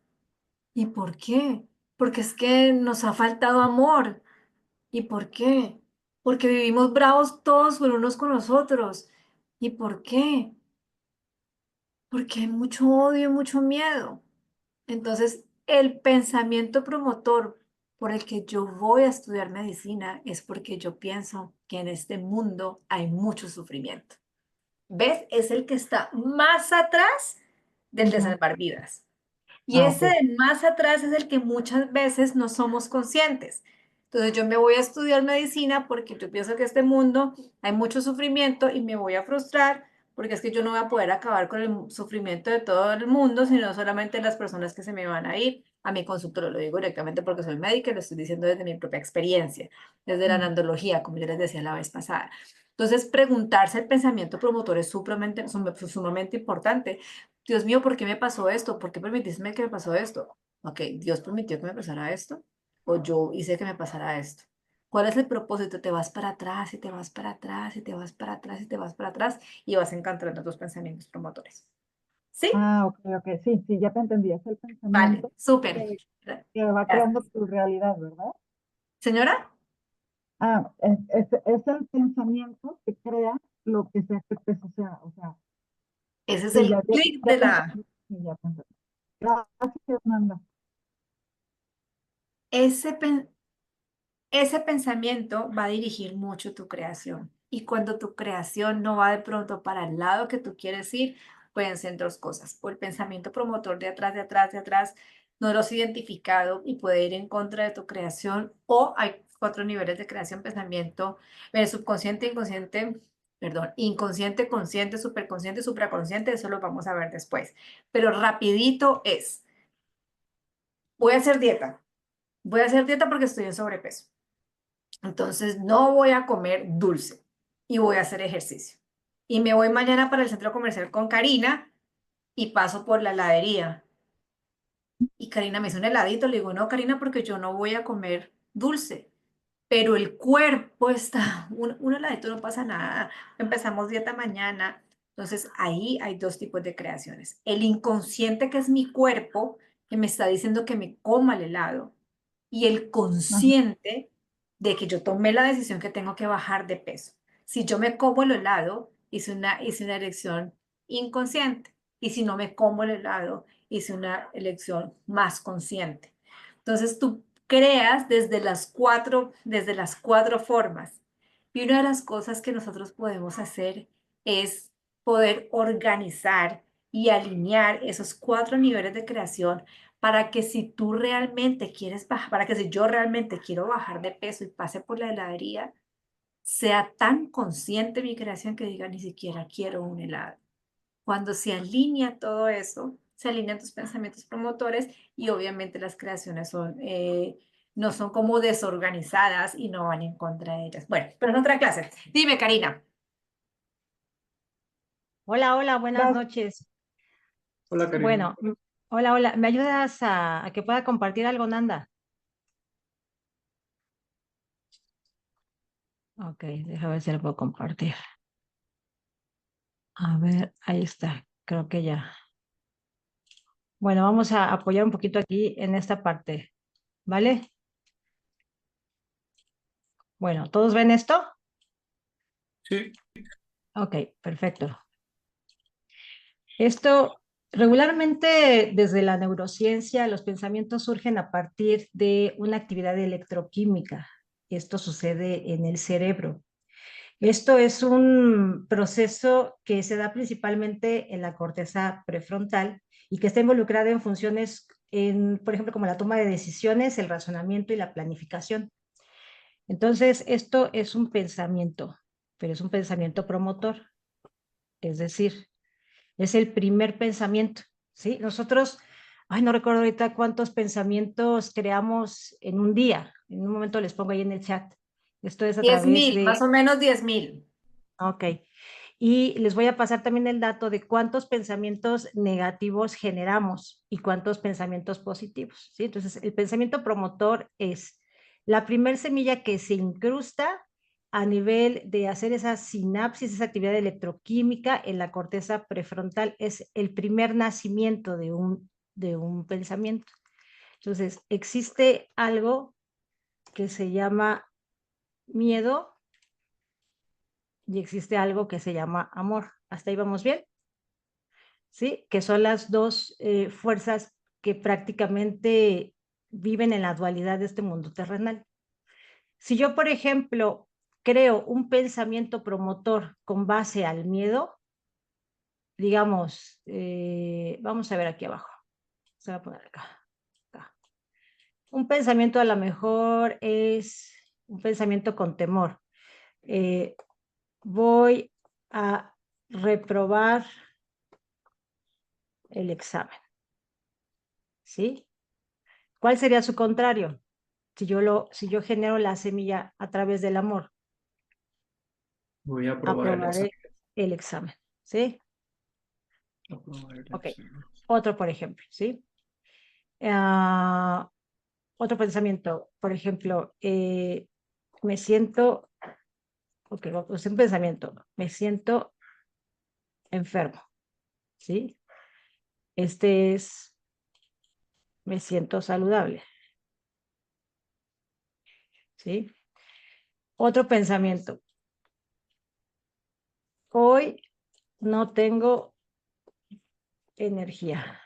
¿Y por qué? Porque es que nos ha faltado amor. ¿Y por qué? Porque vivimos bravos todos unos con los otros. ¿Y por qué? Porque hay mucho odio y mucho miedo. Entonces, el pensamiento promotor por el que yo voy a estudiar medicina es porque yo pienso que en este mundo hay mucho sufrimiento. ¿Ves? Es el que está más atrás del de Ujú. salvar vidas. Y Ah, ese ok. de más atrás es el que muchas veces no somos conscientes. Entonces yo me voy a estudiar medicina porque yo pienso que este mundo hay mucho sufrimiento y me voy a frustrar porque es que yo no voy a poder acabar con el sufrimiento de todo el mundo, sino solamente las personas que se me van a ir a mi consultorio. Lo digo directamente porque soy médica y lo estoy diciendo desde mi propia experiencia, desde la Mm. analogía, como yo les decía la vez pasada. Entonces, preguntarse el pensamiento promotor es sumamente importante. Dios mío, ¿por qué me pasó esto? ¿Por qué permitiste que me pasó esto? Ok, Dios permitió que me pasara esto o yo hice que me pasara esto. ¿Cuál es el propósito? Te vas para atrás y te vas para atrás y te vas para atrás y te vas para atrás y vas encontrando tus pensamientos promotores. ¿Sí? Ah, ok, ok. Sí, sí, ya te entendí. Es el Vale, pensamiento súper. que, que va creando Gracias. tu realidad, ¿verdad? Señora, Ah, es el pensamiento que crea lo que sea que o sea, ese es sí, el clic ya de te la... entendí. Sí, ya te entendí. Gracias, Nanda. Ese, ese pensamiento va a dirigir mucho tu creación. Y cuando tu creación no va de pronto para el lado que tú quieres ir, pueden ser dos cosas. O el pensamiento promotor de atrás, de atrás, de atrás, no lo has identificado y puede ir en contra de tu creación. O hay cuatro niveles de creación, pensamiento, subconsciente, inconsciente, perdón, inconsciente, consciente, superconsciente, supraconsciente. Eso lo vamos a ver después. Pero rapidito es, voy a hacer dieta. Voy a hacer dieta porque estoy en sobrepeso. Entonces no voy a comer dulce y voy a hacer ejercicio. Y me voy mañana para el centro comercial con Karina y paso por la heladería. Y Karina me hizo un heladito. Le digo, no, Karina, porque yo no voy a comer dulce. Pero el cuerpo está, un heladito no pasa nada. Empezamos dieta mañana. Entonces ahí hay dos tipos de creaciones. El inconsciente, que es mi cuerpo, que me está diciendo que me coma el helado y el Ajá, consciente de que yo tomé la decisión que tengo que bajar de peso. Si yo me como el helado, hice una elección inconsciente. Y si no me como el helado, hice una elección más consciente. Entonces tú creas desde las cuatro formas. Y una de las cosas que nosotros podemos hacer es poder organizar y alinear esos cuatro niveles de creación para que si tú realmente quieres bajar, para que si yo realmente quiero bajar de peso y pase por la heladería, sea tan consciente mi creación que diga ni siquiera quiero un helado. Cuando se alinea todo eso, se alinean tus pensamientos promotores y obviamente las creaciones no son como desorganizadas y no van en contra de ellas. Bueno, pero en otra clase. Dime, Karina. Hola, hola, buenas gracias. noches. Hola, Karina. Bueno, hola, hola. ¿Me ayudas a que pueda compartir algo, Nanda? Ok, déjame ver si lo puedo compartir. A ver, ahí está. Creo que ya. Bueno, vamos a apoyar un poquito aquí en esta parte, ¿vale? Bueno, ¿todos ven esto? Sí, Ok, perfecto. Esto, regularmente desde la neurociencia, los pensamientos surgen a partir de una actividad electroquímica. Esto sucede en el cerebro. Esto es un proceso que se da principalmente en la corteza prefrontal y que está involucrada en funciones, por ejemplo, como la toma de decisiones, el razonamiento y la planificación. Entonces, esto es un pensamiento, pero es un pensamiento promotor, es decir, es el primer pensamiento, ¿sí? Nosotros, ay, no recuerdo ahorita cuántos pensamientos creamos en un día. En un momento les pongo ahí en el chat. Esto es a Diez través mil, de, más o menos 10.000. ok. Y les voy a pasar también el dato de cuántos pensamientos negativos generamos y cuántos pensamientos positivos, ¿sí? Entonces, el pensamiento promotor es la primer semilla que se incrusta a nivel de hacer esa sinapsis, esa actividad electroquímica en la corteza prefrontal. Es el primer nacimiento de un pensamiento. Entonces, existe algo que se llama miedo y existe algo que se llama amor. ¿Hasta ahí vamos bien? ¿Sí? Que son las dos fuerzas que prácticamente viven en la dualidad de este mundo terrenal. Si yo, por ejemplo, creo un pensamiento promotor con base al miedo, digamos, vamos a ver aquí abajo, se va a poner acá. Un pensamiento a lo mejor es un pensamiento con temor. Voy a reprobar el examen, ¿sí? ¿Cuál sería su contrario? Si yo genero la semilla a través del amor, Voy a probar el aprobaré examen. el examen, ¿sí? Aprobar el Ok, examen. otro por ejemplo, ¿sí? Otro pensamiento, por ejemplo, me siento, ok, es un pensamiento, me siento enfermo, ¿sí? Este es, me siento saludable, ¿sí? Otro pensamiento, hoy no tengo energía.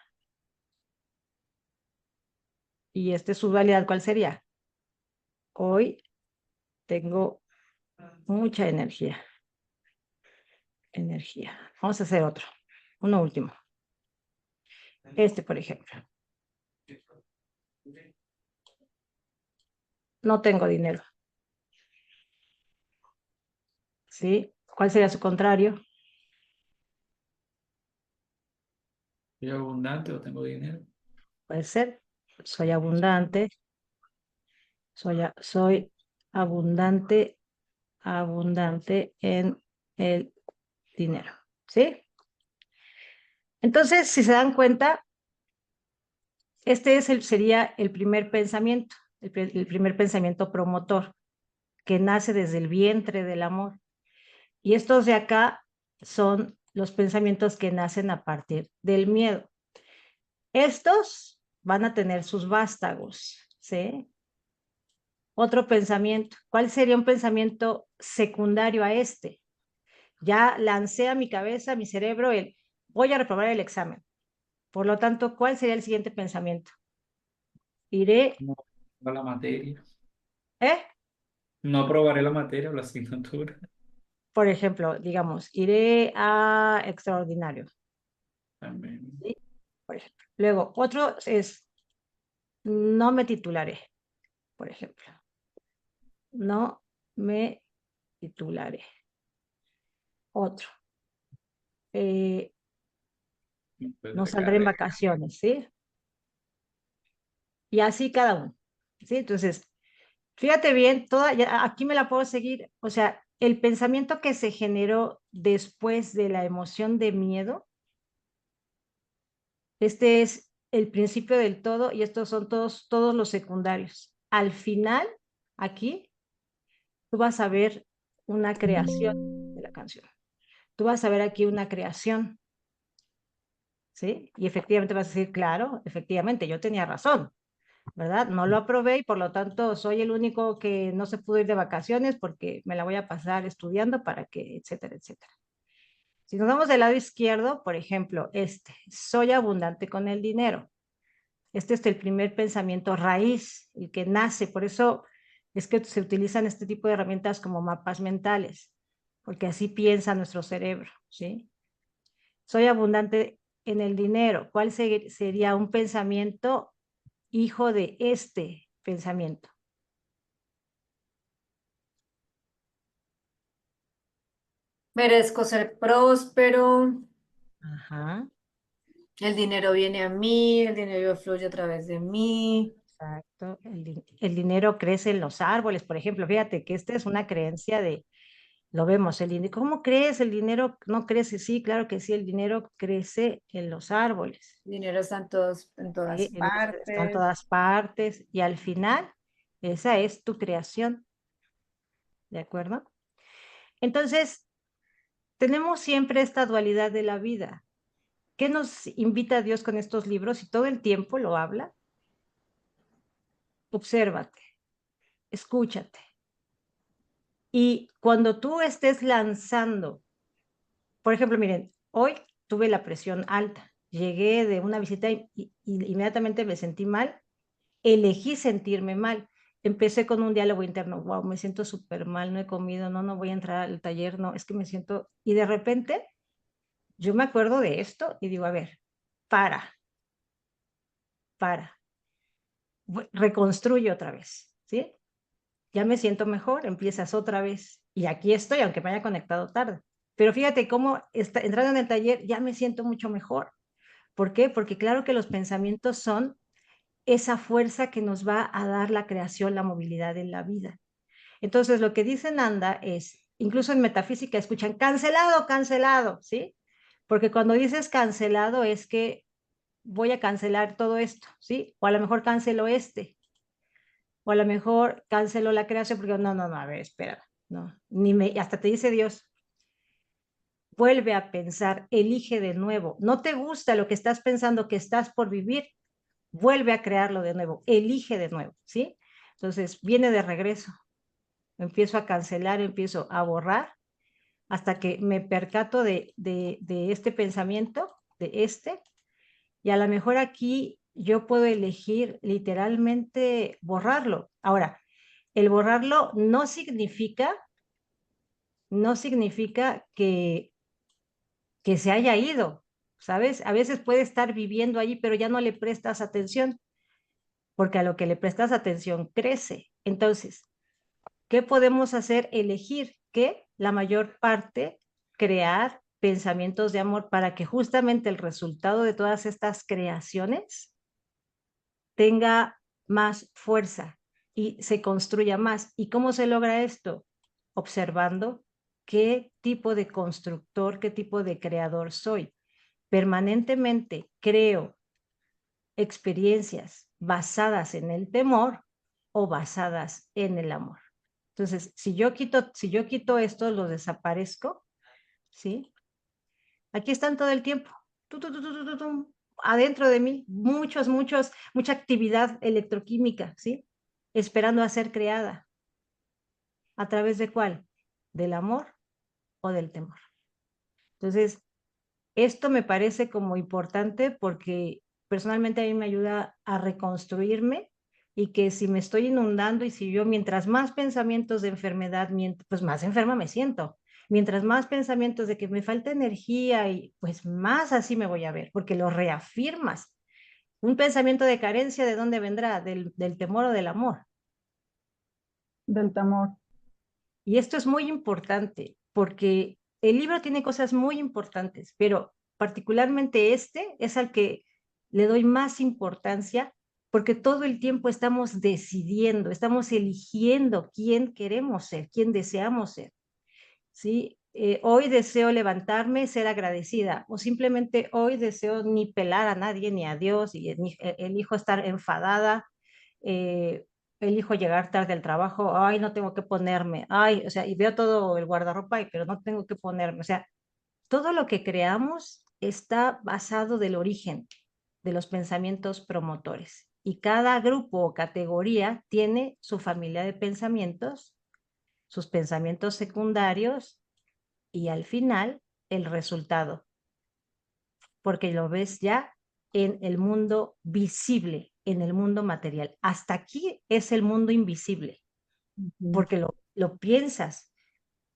Y su dualidad, ¿cuál sería? Hoy tengo mucha energía. Energía. Vamos a hacer otro. Uno último. Por ejemplo. No tengo dinero. ¿Sí? ¿Cuál sería su contrario? ¿Soy abundante o tengo dinero? Puede ser. Soy abundante. Soy abundante, abundante en el dinero. ¿Sí? Entonces, si se dan cuenta, sería el primer pensamiento, el primer pensamiento promotor, que nace desde el vientre del amor. Y estos de acá son los pensamientos que nacen a partir del miedo. Estos van a tener sus vástagos, ¿sí? Otro pensamiento. ¿Cuál sería un pensamiento secundario a este? Ya lancé a mi cabeza, a mi cerebro, voy a reprobar el examen. Por lo tanto, ¿cuál sería el siguiente pensamiento? Iré, No a la materia. ¿eh? No aprobaré la materia o la asignatura. Por ejemplo, digamos, iré a extraordinario, También. ¿sí? Por ejemplo. Luego, otro es, no me titularé, por ejemplo. No me titularé. Otro. Pues No de saldré en carrera. vacaciones, ¿sí? Y así cada uno, ¿sí? Entonces, fíjate bien, aquí me la puedo seguir, o sea, el pensamiento que se generó después de la emoción de miedo, este es el principio del todo y estos son todos los secundarios. Al final, aquí, tú vas a ver una creación de la canción. Tú vas a ver aquí una creación, ¿sí? Y efectivamente vas a decir, claro, efectivamente, yo tenía razón, ¿verdad? No lo aprobé y por lo tanto soy el único que no se pudo ir de vacaciones porque me la voy a pasar estudiando para que, etcétera, etcétera. Si nos vamos del lado izquierdo, por ejemplo, soy abundante con el dinero. Este es el primer pensamiento raíz, el que nace, por eso es que se utilizan este tipo de herramientas como mapas mentales, porque así piensa nuestro cerebro, ¿sí? Soy abundante en el dinero. ¿Cuál sería un pensamiento hijo de este pensamiento? Merezco ser próspero, Ajá, el dinero viene a mí, el dinero fluye a través de mí. exacto. El dinero crece en los árboles, por ejemplo. Fíjate que esta es una creencia lo vemos, el dinero. ¿Cómo crees? El dinero no crece. Sí, claro que sí, el dinero crece en los árboles. El dinero está en todas ¿Sí? El dinero está en partes. todas partes y al final, esa es tu creación, ¿de acuerdo? Entonces, tenemos siempre esta dualidad de la vida. ¿Qué nos invita Dios con estos libros? Y todo el tiempo lo habla. Obsérvate, escúchate. Y cuando tú estés lanzando, por ejemplo, miren, hoy tuve la presión alta. Llegué de una visita y inmediatamente me sentí mal elegí sentirme mal. Empecé con un diálogo interno, wow, me siento súper mal, no he comido, no voy a entrar al taller, no, es que me siento, y de repente yo me acuerdo de esto y digo, a ver, para, reconstruye otra vez, ¿sí? Ya me siento mejor, empiezas otra vez, y aquí estoy, aunque me haya conectado tarde. Pero fíjate cómo entrando en el taller ya me siento mucho mejor. ¿Por qué? Porque claro que los pensamientos son esa fuerza que nos va a dar la creación, la movilidad en la vida. Entonces, lo que dice Nanda es, incluso en metafísica escuchan cancelado, cancelado, ¿sí? Porque cuando dices cancelado es que voy a cancelar todo esto, ¿sí? O a lo mejor cancelo o a lo mejor cancelo la creación porque no, a ver, espera, no, hasta te dice Dios, vuelve a pensar, elige de nuevo. No te gusta lo que estás pensando que estás por vivir, vuelve a crearlo de nuevo, elige de nuevo, ¿sí? Entonces, viene de regreso. Empiezo a cancelar, empiezo a borrar, hasta que me percato de este pensamiento, y a lo mejor aquí yo puedo elegir literalmente borrarlo. Ahora, el borrarlo no significa que se haya ido, ¿sabes? A veces puede estar viviendo allí, pero ya no le prestas atención, porque a lo que le prestas atención crece. Entonces, ¿qué podemos hacer? Elegir que la mayor parte crear pensamientos de amor para que justamente el resultado de todas estas creaciones tenga más fuerza y se construya más. ¿Y cómo se logra esto? Observando qué tipo de constructor, qué tipo de creador soy. Permanentemente creo experiencias basadas en el temor o basadas en el amor. Entonces, si yo quito esto, lo desaparezco, ¿sí? Aquí están todo el tiempo. Adentro de mí, mucha actividad electroquímica, ¿sí? Esperando a ser creada. ¿A través de cuál? ¿Del amor o del temor? Entonces, esto me parece como importante porque personalmente a mí me ayuda a reconstruirme y que si me estoy inundando y si yo mientras más pensamientos de enfermedad, pues más enferma me siento. Mientras más pensamientos de que me falta energía y pues más así me voy a ver porque lo reafirmas. Un pensamiento de carencia, ¿de dónde vendrá? Del temor o del amor. Del temor. Y esto es muy importante porque el libro tiene cosas muy importantes, pero particularmente este es al que le doy más importancia porque todo el tiempo estamos decidiendo, estamos eligiendo quién queremos ser, quién deseamos ser. ¿Sí? Hoy deseo levantarme, ser agradecida, o simplemente hoy deseo ni pelar a nadie ni a Dios, y elijo estar enfadada, eh, elijo llegar tarde al trabajo, ay, no tengo que ponerme, ay, o sea, y veo todo el guardarropa, pero no tengo que ponerme, o sea, todo lo que creamos está basado del origen de los pensamientos promotores. Y cada grupo o categoría tiene su familia de pensamientos, sus pensamientos secundarios y al final el resultado, porque lo ves ya en el mundo visible, en el mundo material. Hasta aquí es el mundo invisible, porque lo piensas.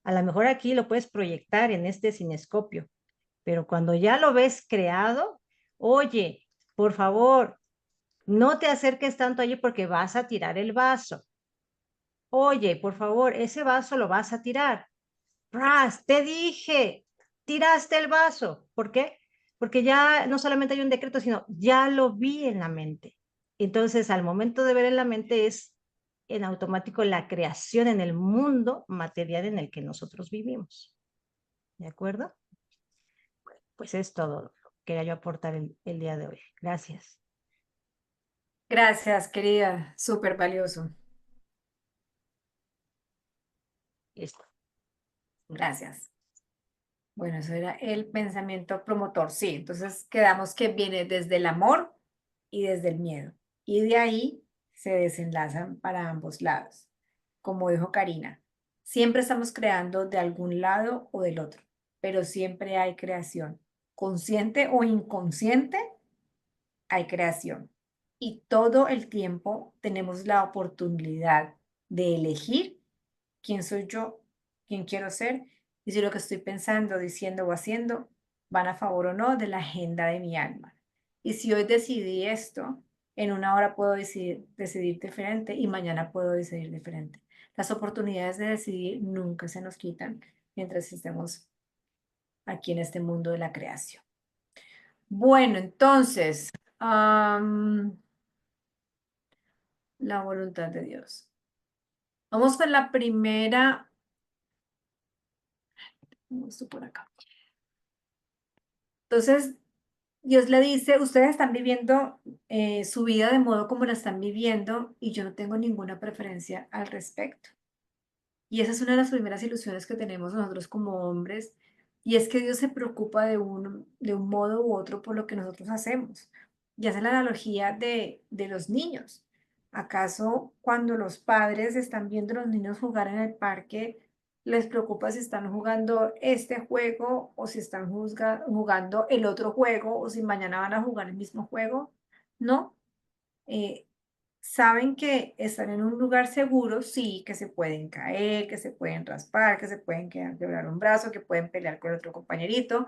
A lo mejor aquí lo puedes proyectar en este cinescopio, pero cuando ya lo ves creado, oye, por favor, no te acerques tanto allí porque vas a tirar el vaso. Oye, por favor, ese vaso lo vas a tirar. ¡Ras! Te dije, tiraste el vaso. ¿Por qué? Porque ya no solamente hay un decreto, sino ya lo vi en la mente. Entonces, al momento de ver en la mente es en automático la creación en el mundo material en el que nosotros vivimos. ¿De acuerdo? Pues es todo lo que quería yo aportar el día de hoy. Gracias. Gracias, querida. Súper valioso. Listo. Gracias. Bueno, eso era el pensamiento promotor. Sí, entonces quedamos que viene desde el amor y desde el miedo. Y de ahí se desenlazan para ambos lados. Como dijo Karina, siempre estamos creando de algún lado o del otro, pero siempre hay creación. Consciente o inconsciente, hay creación. y todo el tiempo tenemos la oportunidad de elegir quién soy yo, quién quiero ser y si lo que estoy pensando, diciendo o haciendo van a favor o no de la agenda de mi alma. Y si hoy decidí esto, en una hora puedo decidir diferente y mañana puedo decidir diferente. Las oportunidades de decidir nunca se nos quitan mientras estemos aquí en este mundo de la creación. Bueno, entonces, la voluntad de Dios. Vamos con la primera. Esto por acá. Entonces, Dios le dice, ustedes están viviendo su vida de modo como la están viviendo y yo no tengo ninguna preferencia al respecto. Y esa es una de las primeras ilusiones que tenemos nosotros como hombres, y es que Dios se preocupa de un modo u otro por lo que nosotros hacemos. Y hace la analogía de los niños. ¿Acaso cuando los padres están viendo a los niños jugar en el parque, les preocupa si están jugando este juego o si están jugando el otro juego o si mañana van a jugar el mismo juego? No. Eh, Saben que están en un lugar seguro, sí, que se pueden caer, que se pueden raspar, que se pueden quebrar un brazo, que pueden pelear con otro compañerito,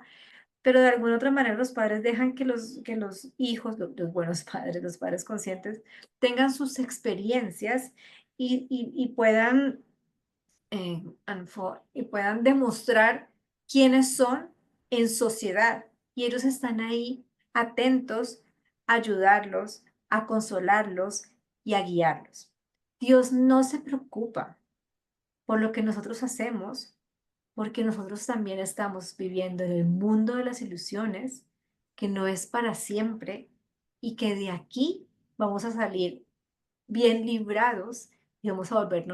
pero de alguna otra manera los padres dejan que los hijos, los buenos padres, los padres conscientes, tengan sus experiencias y puedan, y puedan demostrar quiénes son en sociedad. Y ellos están ahí atentos a ayudarlos, a consolarlos y a guiarlos. Dios no se preocupa por lo que nosotros hacemos, porque nosotros también estamos viviendo en el mundo de las ilusiones, que no es para siempre y que de aquí vamos a salir bien librados y vamos a volver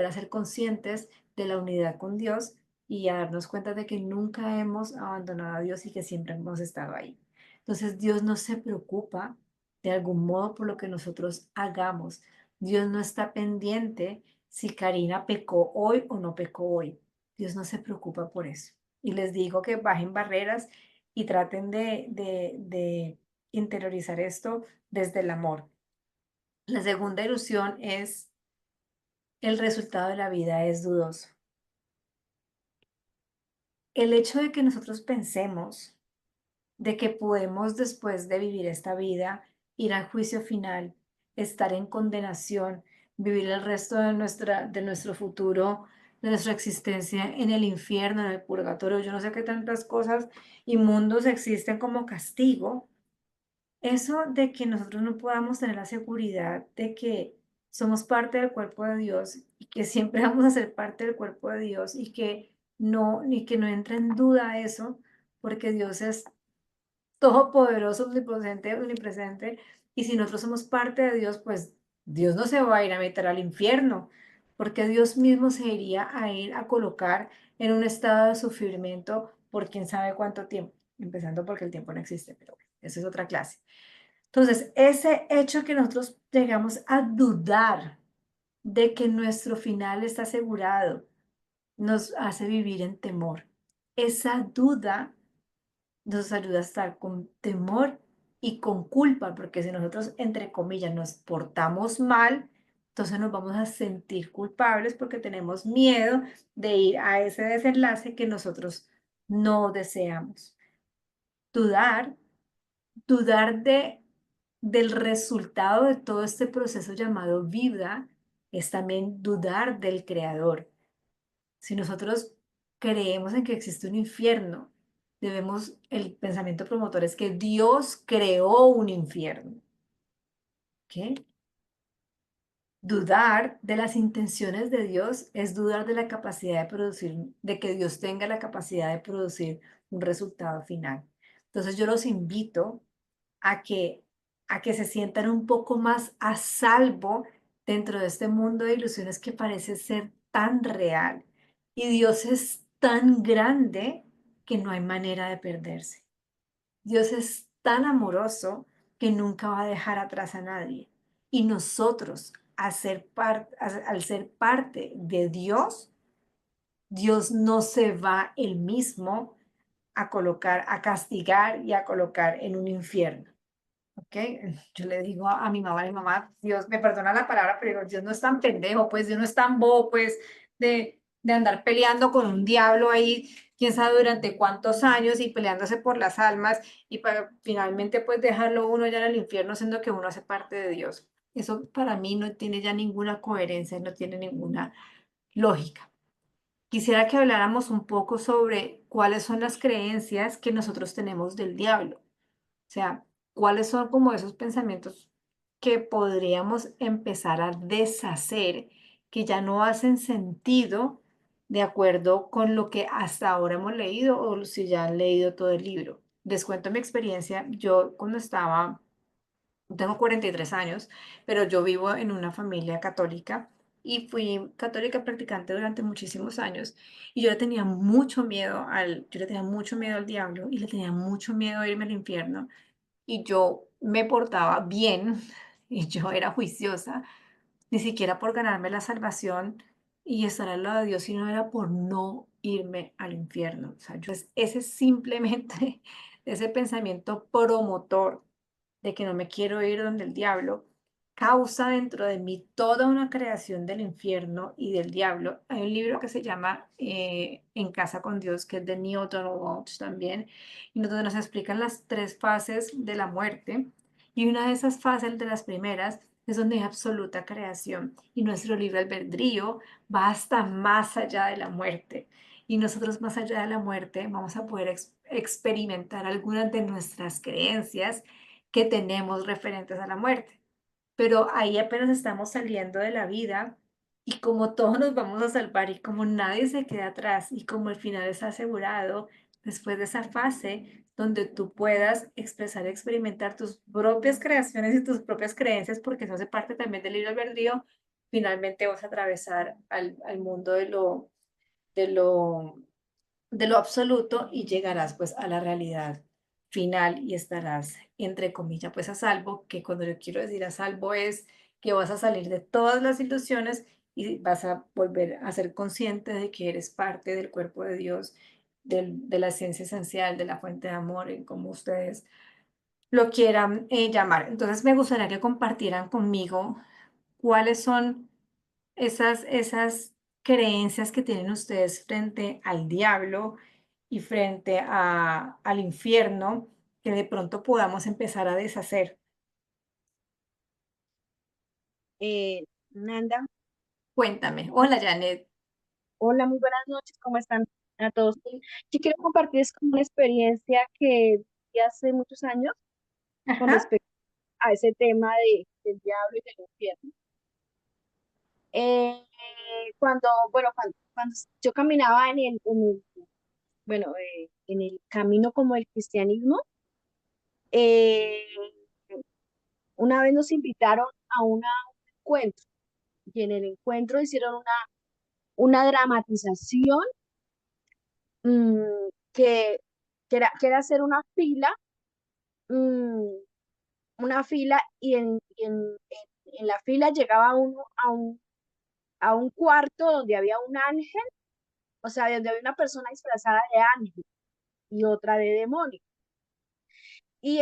a ser conscientes de la unidad con Dios y a darnos cuenta de que nunca hemos abandonado a Dios y que siempre hemos estado ahí. Entonces Dios no se preocupa de algún modo por lo que nosotros hagamos. Dios no está pendiente si Karina pecó hoy o no pecó hoy. Dios no se preocupa por eso. Y les digo que bajen barreras y traten de interiorizar esto desde el amor. La segunda ilusión es el resultado de la vida es dudoso. El hecho de que nosotros pensemos de que podemos después de vivir esta vida ir al juicio final, estar en condenación, vivir el resto de nuestro futuro, de nuestra existencia en el infierno, en el purgatorio, yo no sé qué tantas cosas inmundos existen como castigo. Eso de que nosotros no podamos tener la seguridad de que somos parte del cuerpo de Dios y que siempre vamos a ser parte del cuerpo de Dios y que ni que no entre en duda eso, porque Dios es todopoderoso, omnipotente, omnipresente, y si nosotros somos parte de Dios, pues Dios no se va a ir a meter al infierno, porque Dios mismo se iría a ir a colocar en un estado de sufrimiento por quién sabe cuánto tiempo, empezando porque el tiempo no existe, pero bueno, eso es otra clase. Entonces, ese hecho que nosotros llegamos a dudar de que nuestro final está asegurado, nos hace vivir en temor. Esa duda nos ayuda a estar con temor y con culpa, porque si nosotros, entre comillas, nos portamos mal, entonces nos vamos a sentir culpables porque tenemos miedo de ir a ese desenlace que nosotros no deseamos. Dudar, dudar del resultado de todo este proceso llamado vida es también dudar del creador. Si nosotros creemos en que existe un infierno, el pensamiento promotor es que Dios creó un infierno. ¿Ok? Dudar de las intenciones de Dios es dudar de la capacidad de producir, de que Dios tenga la capacidad de producir un resultado final. Entonces yo los invito a que se sientan un poco más a salvo dentro de este mundo de ilusiones que parece ser tan real. Y Dios es tan grande que no hay manera de perderse. Dios es tan amoroso que nunca va a dejar atrás a nadie. Y nosotros, al ser parte de Dios, Dios no se va él mismo a colocar, a castigar y a colocar en un infierno. ¿ok? Yo le digo a mi mamá, Dios, me perdona la palabra, pero digo, Dios no es tan pendejo, pues Dios no es tan bobo, pues, de andar peleando con un diablo ahí, quién sabe durante cuántos años y peleándose por las almas y para finalmente pues dejarlo uno ya en el infierno, siendo que uno hace parte de Dios. Eso para mí no tiene ya ninguna coherencia, no tiene ninguna lógica. Quisiera que habláramos un poco sobre cuáles son las creencias que nosotros tenemos del diablo. O sea, cuáles son como esos pensamientos que podríamos empezar a deshacer, que ya no hacen sentido de acuerdo con lo que hasta ahora hemos leído o si ya han leído todo el libro. Les cuento mi experiencia. Yo cuando estaba tengo 43 años, pero yo vivo en una familia católica y fui católica practicante durante muchísimos años y yo le tenía mucho miedo al diablo y le tenía mucho miedo a irme al infierno y yo me portaba bien y yo era juiciosa, ni siquiera por ganarme la salvación y estar al lado de Dios, sino era por no irme al infierno. O sea, ese simplemente, ese pensamiento promotor de que no me quiero ir donde el diablo, causa dentro de mí toda una creación del infierno y del diablo. Hay un libro que se llama En casa con Dios, que es de Neil Donald Walsh también, y donde nos explican las tres fases de la muerte. Y una de esas fases, de las primeras, es donde hay absoluta creación. Y nuestro libre albedrío va hasta más allá de la muerte. Y nosotros más allá de la muerte vamos a poder experimentar algunas de nuestras creencias que tenemos referentes a la muerte. Pero ahí apenas estamos saliendo de la vida y como todos nos vamos a salvar y como nadie se queda atrás y como el final está asegurado, después de esa fase donde tú puedas expresar, experimentar tus propias creaciones y tus propias creencias, porque eso hace parte también del libre albedrío, finalmente vas a atravesar al mundo de lo, de lo absoluto y llegarás pues a la realidad final y estarás, entre comillas, pues a salvo, que cuando yo quiero decir a salvo es que vas a salir de todas las ilusiones y vas a volver a ser consciente de que eres parte del cuerpo de Dios, de la esencia esencial, de la fuente de amor, en como ustedes lo quieran llamar. Entonces me gustaría que compartieran conmigo cuáles son esas creencias que tienen ustedes frente al diablo y frente al infierno, que de pronto podamos empezar a deshacer. Nanda, Cuéntame. Hola, Janet. hola, muy buenas noches, ¿cómo están a todos? Yo quiero compartir es como una experiencia que viví hace muchos años con Ajá. respecto a ese tema del diablo y del infierno. Eh, cuando yo caminaba bueno, en el camino como el cristianismo, eh, una vez nos invitaron a un encuentro y en el encuentro hicieron una dramatización mm, que, que era hacer mm, una fila en la fila llegaba uno a un cuarto donde había un ángel, o sea, donde había una persona disfrazada de ángel y otra de demonio. Y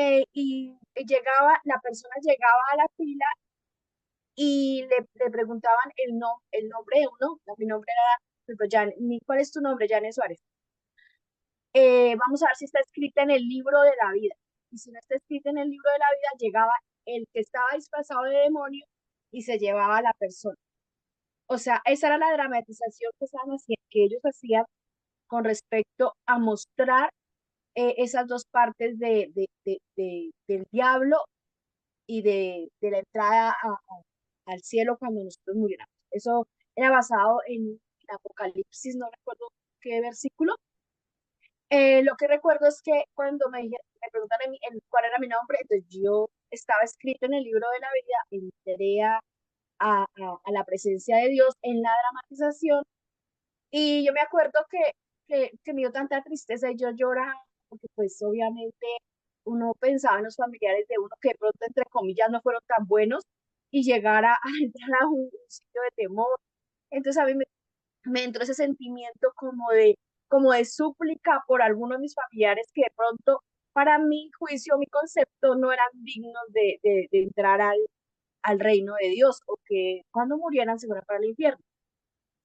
la persona llegaba a la fila y le preguntaban el nombre de uno, mi nombre era, por ejemplo, ¿cuál es tu nombre? Janet Suárez. Vamos a ver si está escrita en el libro de la vida. Y si no está escrita en el libro de la vida, llegaba el que estaba disfrazado de demonio y se llevaba a la persona. O sea, esa era la dramatización que ellos hacían con respecto a mostrar esas dos partes del diablo y de la entrada al cielo cuando nosotros muriéramos. Eso era basado en Apocalipsis, no recuerdo qué versículo. Lo que recuerdo es que cuando me preguntan cuál era mi nombre, entonces yo estaba escrito en el libro de la vida, entré a la presencia de Dios en la dramatización y yo me acuerdo que me dio tanta tristeza y yo lloraba, porque pues obviamente uno pensaba en los familiares de uno que de pronto entre comillas no fueron tan buenos y llegar a entrar a un sitio de temor. Entonces a mí me entró ese sentimiento como de súplica por alguno de mis familiares que de pronto para mi juicio, mi concepto, no eran dignos de entrar al reino de Dios, o que cuando murieran se fueran para el infierno.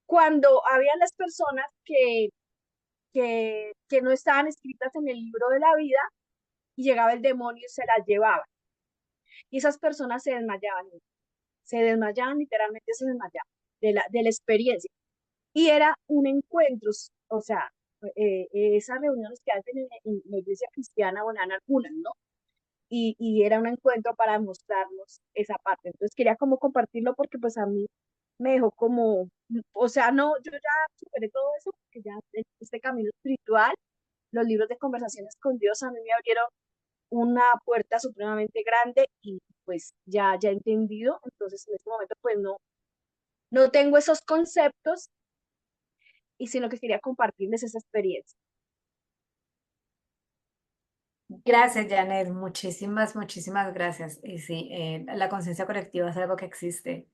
Cuando había las personas que no estaban escritas en el libro de la vida, y llegaba el demonio y se las llevaba. Y esas personas se desmayaban, literalmente se desmayaban de la experiencia. Y era un encuentro, o sea, esas reuniones que hacen en la iglesia cristiana, bueno, en algunas, ¿no? Y era un encuentro para mostrarnos esa parte. Entonces quería como compartirlo porque pues a mí me dejó como, o sea, no, yo ya superé todo eso, porque ya este camino espiritual, los libros de conversaciones con Dios a mí me abrieron una puerta supremamente grande, y pues ya he entendido. Entonces en este momento pues no tengo esos conceptos, y sino que quería compartirles esa experiencia. Gracias, Janet. Muchísimas, muchísimas gracias. Y sí, la conciencia colectiva es algo que existe,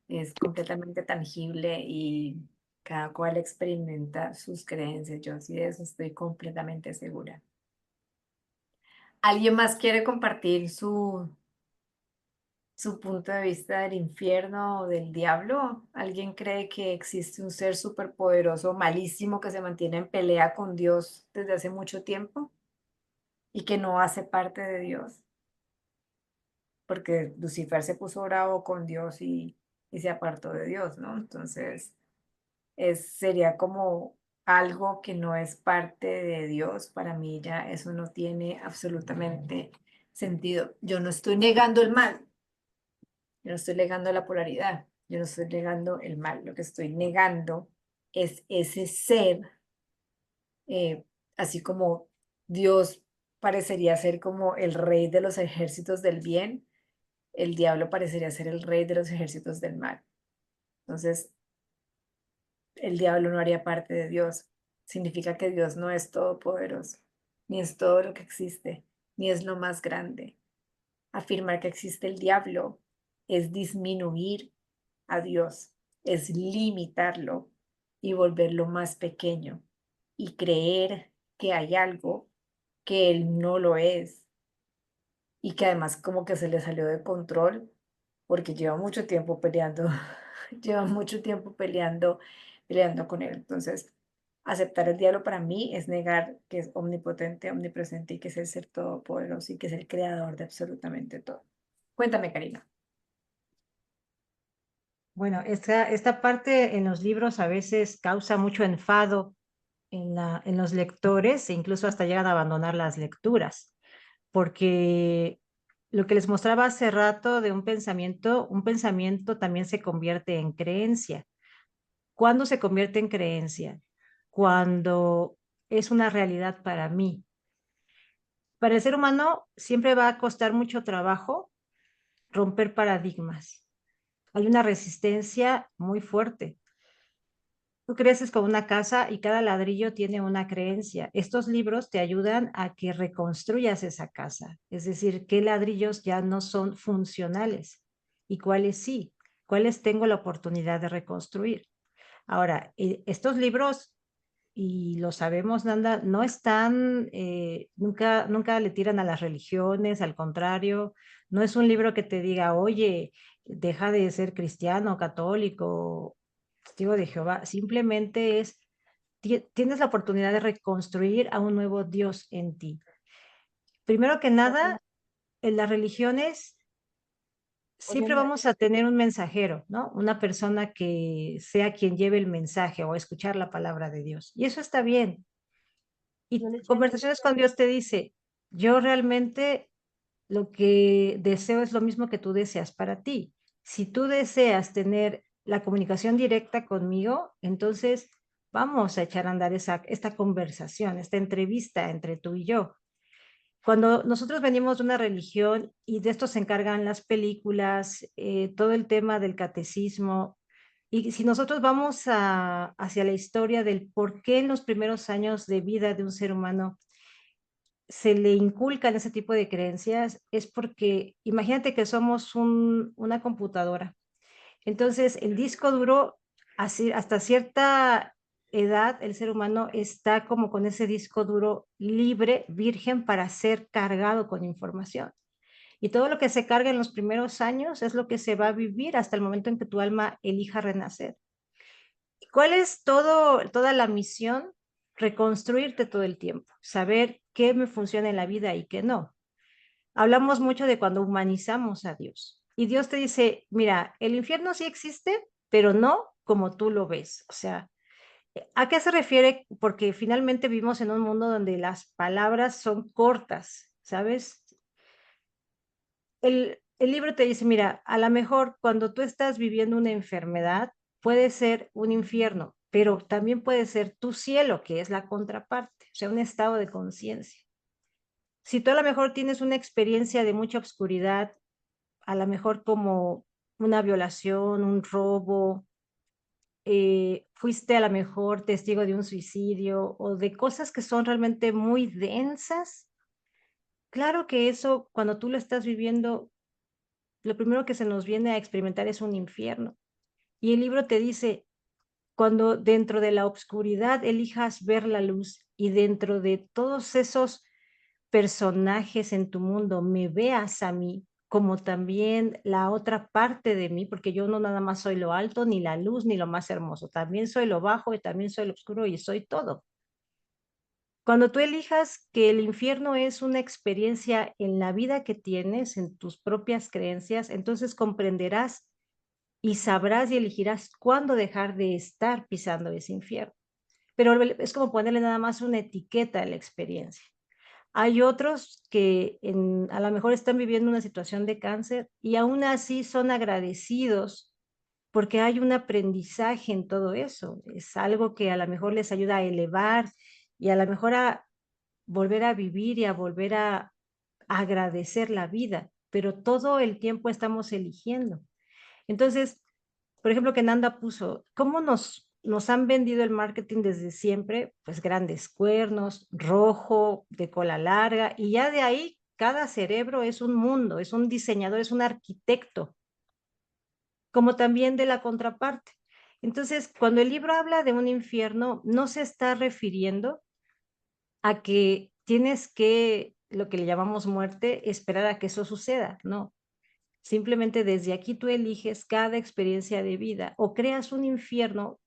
es completamente tangible y cada cual experimenta sus creencias. Yo sí de eso estoy completamente segura. ¿Alguien más quiere compartir su punto de vista del infierno o del diablo? ¿Alguien cree que existe un ser superpoderoso, malísimo, que se mantiene en pelea con Dios desde hace mucho tiempo y que no hace parte de Dios? Porque Lucifer se puso bravo con Dios y se apartó de Dios, ¿no? Entonces, sería como algo que no es parte de Dios. Para mí ya eso no tiene absolutamente sentido. Yo no estoy negando el mal, yo no estoy negando la polaridad, yo no estoy negando el mal. Lo que estoy negando es ese ser, así como Dios parecería ser como el rey de los ejércitos del bien, el diablo parecería ser el rey de los ejércitos del mal. Entonces, el diablo no haría parte de Dios. Significa que Dios no es todopoderoso, ni es todo lo que existe, ni es lo más grande. Afirmar que existe el diablo es disminuir a Dios, es limitarlo y volverlo más pequeño y creer que hay algo que él no lo es y que además como que se le salió de control porque lleva mucho tiempo peleando, lleva mucho tiempo peleando con él. Entonces, aceptar el diablo para mí es negar que es omnipotente, omnipresente y que es el ser todopoderoso y que es el creador de absolutamente todo. Cuéntame, Karina. Bueno, esta parte en los libros a veces causa mucho enfado en los lectores e incluso hasta llegan a abandonar las lecturas, porque lo que les mostraba hace rato de un pensamiento también se convierte en creencia. ¿Cuándo se convierte en creencia? Cuando es una realidad para mí. Para el ser humano siempre va a costar mucho trabajo romper paradigmas. Hay una resistencia muy fuerte. Tú creces con una casa y cada ladrillo tiene una creencia. Estos libros te ayudan a que reconstruyas esa casa, es decir, qué ladrillos ya no son funcionales y cuáles sí, cuáles tengo la oportunidad de reconstruir. Ahora, estos libros, y lo sabemos, Nanda, no están, nunca le tiran a las religiones, al contrario, no es un libro que te diga, oye, deja de ser cristiano, católico, testigo de Jehová, simplemente es, tienes la oportunidad de reconstruir a un nuevo Dios en ti. Primero que nada, en las religiones siempre Oye, vamos a tener un mensajero, ¿no? Una persona que sea quien lleve el mensaje o escuchar la palabra de Dios. Y eso está bien. yo Y le eché conversaciones con Dios te dice, yo realmente lo que deseo es lo mismo que tú deseas para ti. Si tú deseas tener la comunicación directa conmigo, entonces vamos a echar a andar esta conversación, esta entrevista entre tú y yo. Cuando nosotros venimos de una religión y de esto se encargan las películas, todo el tema del catecismo, y si nosotros vamos hacia la historia del por qué en los primeros años de vida de un ser humano se le inculcan ese tipo de creencias, es porque imagínate que somos una computadora. Entonces, el disco duro, así, hasta cierta edad el ser humano está como con ese disco duro libre, virgen, para ser cargado con información. Y todo lo que se carga en los primeros años es lo que se va a vivir hasta el momento en que tu alma elija renacer. ¿Cuál es toda la misión? Reconstruirte todo el tiempo, saber qué me funciona en la vida y qué no. Hablamos mucho de cuando humanizamos a Dios. Y Dios te dice, mira, el infierno sí existe, pero no como tú lo ves. O sea, ¿a qué se refiere? Porque finalmente vivimos en un mundo donde las palabras son cortas, ¿sabes? El libro te dice, mira, a lo mejor cuando tú estás viviendo una enfermedad, puede ser un infierno, pero también puede ser tu cielo, que es la contraparte, o sea, un estado de conciencia. Si tú a lo mejor tienes una experiencia de mucha oscuridad, a lo mejor como una violación, un robo, fuiste a lo mejor testigo de un suicidio o de cosas que son realmente muy densas, claro que eso, cuando tú lo estás viviendo, lo primero que se nos viene a experimentar es un infierno. Y el libro te dice, cuando dentro de la oscuridad elijas ver la luz y dentro de todos esos personajes en tu mundo me veas a mí como también la otra parte de mí, porque yo no nada más soy lo alto, ni la luz, ni lo más hermoso, también soy lo bajo y también soy lo oscuro y soy todo. Cuando tú elijas que el infierno es una experiencia en la vida que tienes, en tus propias creencias, entonces comprenderás y sabrás y elegirás cuándo dejar de estar pisando ese infierno. Pero es como ponerle nada más una etiqueta a la experiencia. Hay otros que a lo mejor están viviendo una situación de cáncer y aún así son agradecidos porque hay un aprendizaje en todo eso. Es algo que a lo mejor les ayuda a elevar y a lo mejor a volver a vivir y a volver a agradecer la vida, pero todo el tiempo estamos eligiendo. Entonces, por ejemplo, que Nanda puso, ¿cómo nos han vendido el marketing desde siempre? Pues grandes cuernos, rojo, de cola larga, y ya de ahí cada cerebro es un mundo, es un diseñador, es un arquitecto, como también de la contraparte. Entonces, cuando el libro habla de un infierno, no se está refiriendo a que tienes que, lo que le llamamos muerte, esperar a que eso suceda, no. Simplemente desde aquí tú eliges cada experiencia de vida o creas un infierno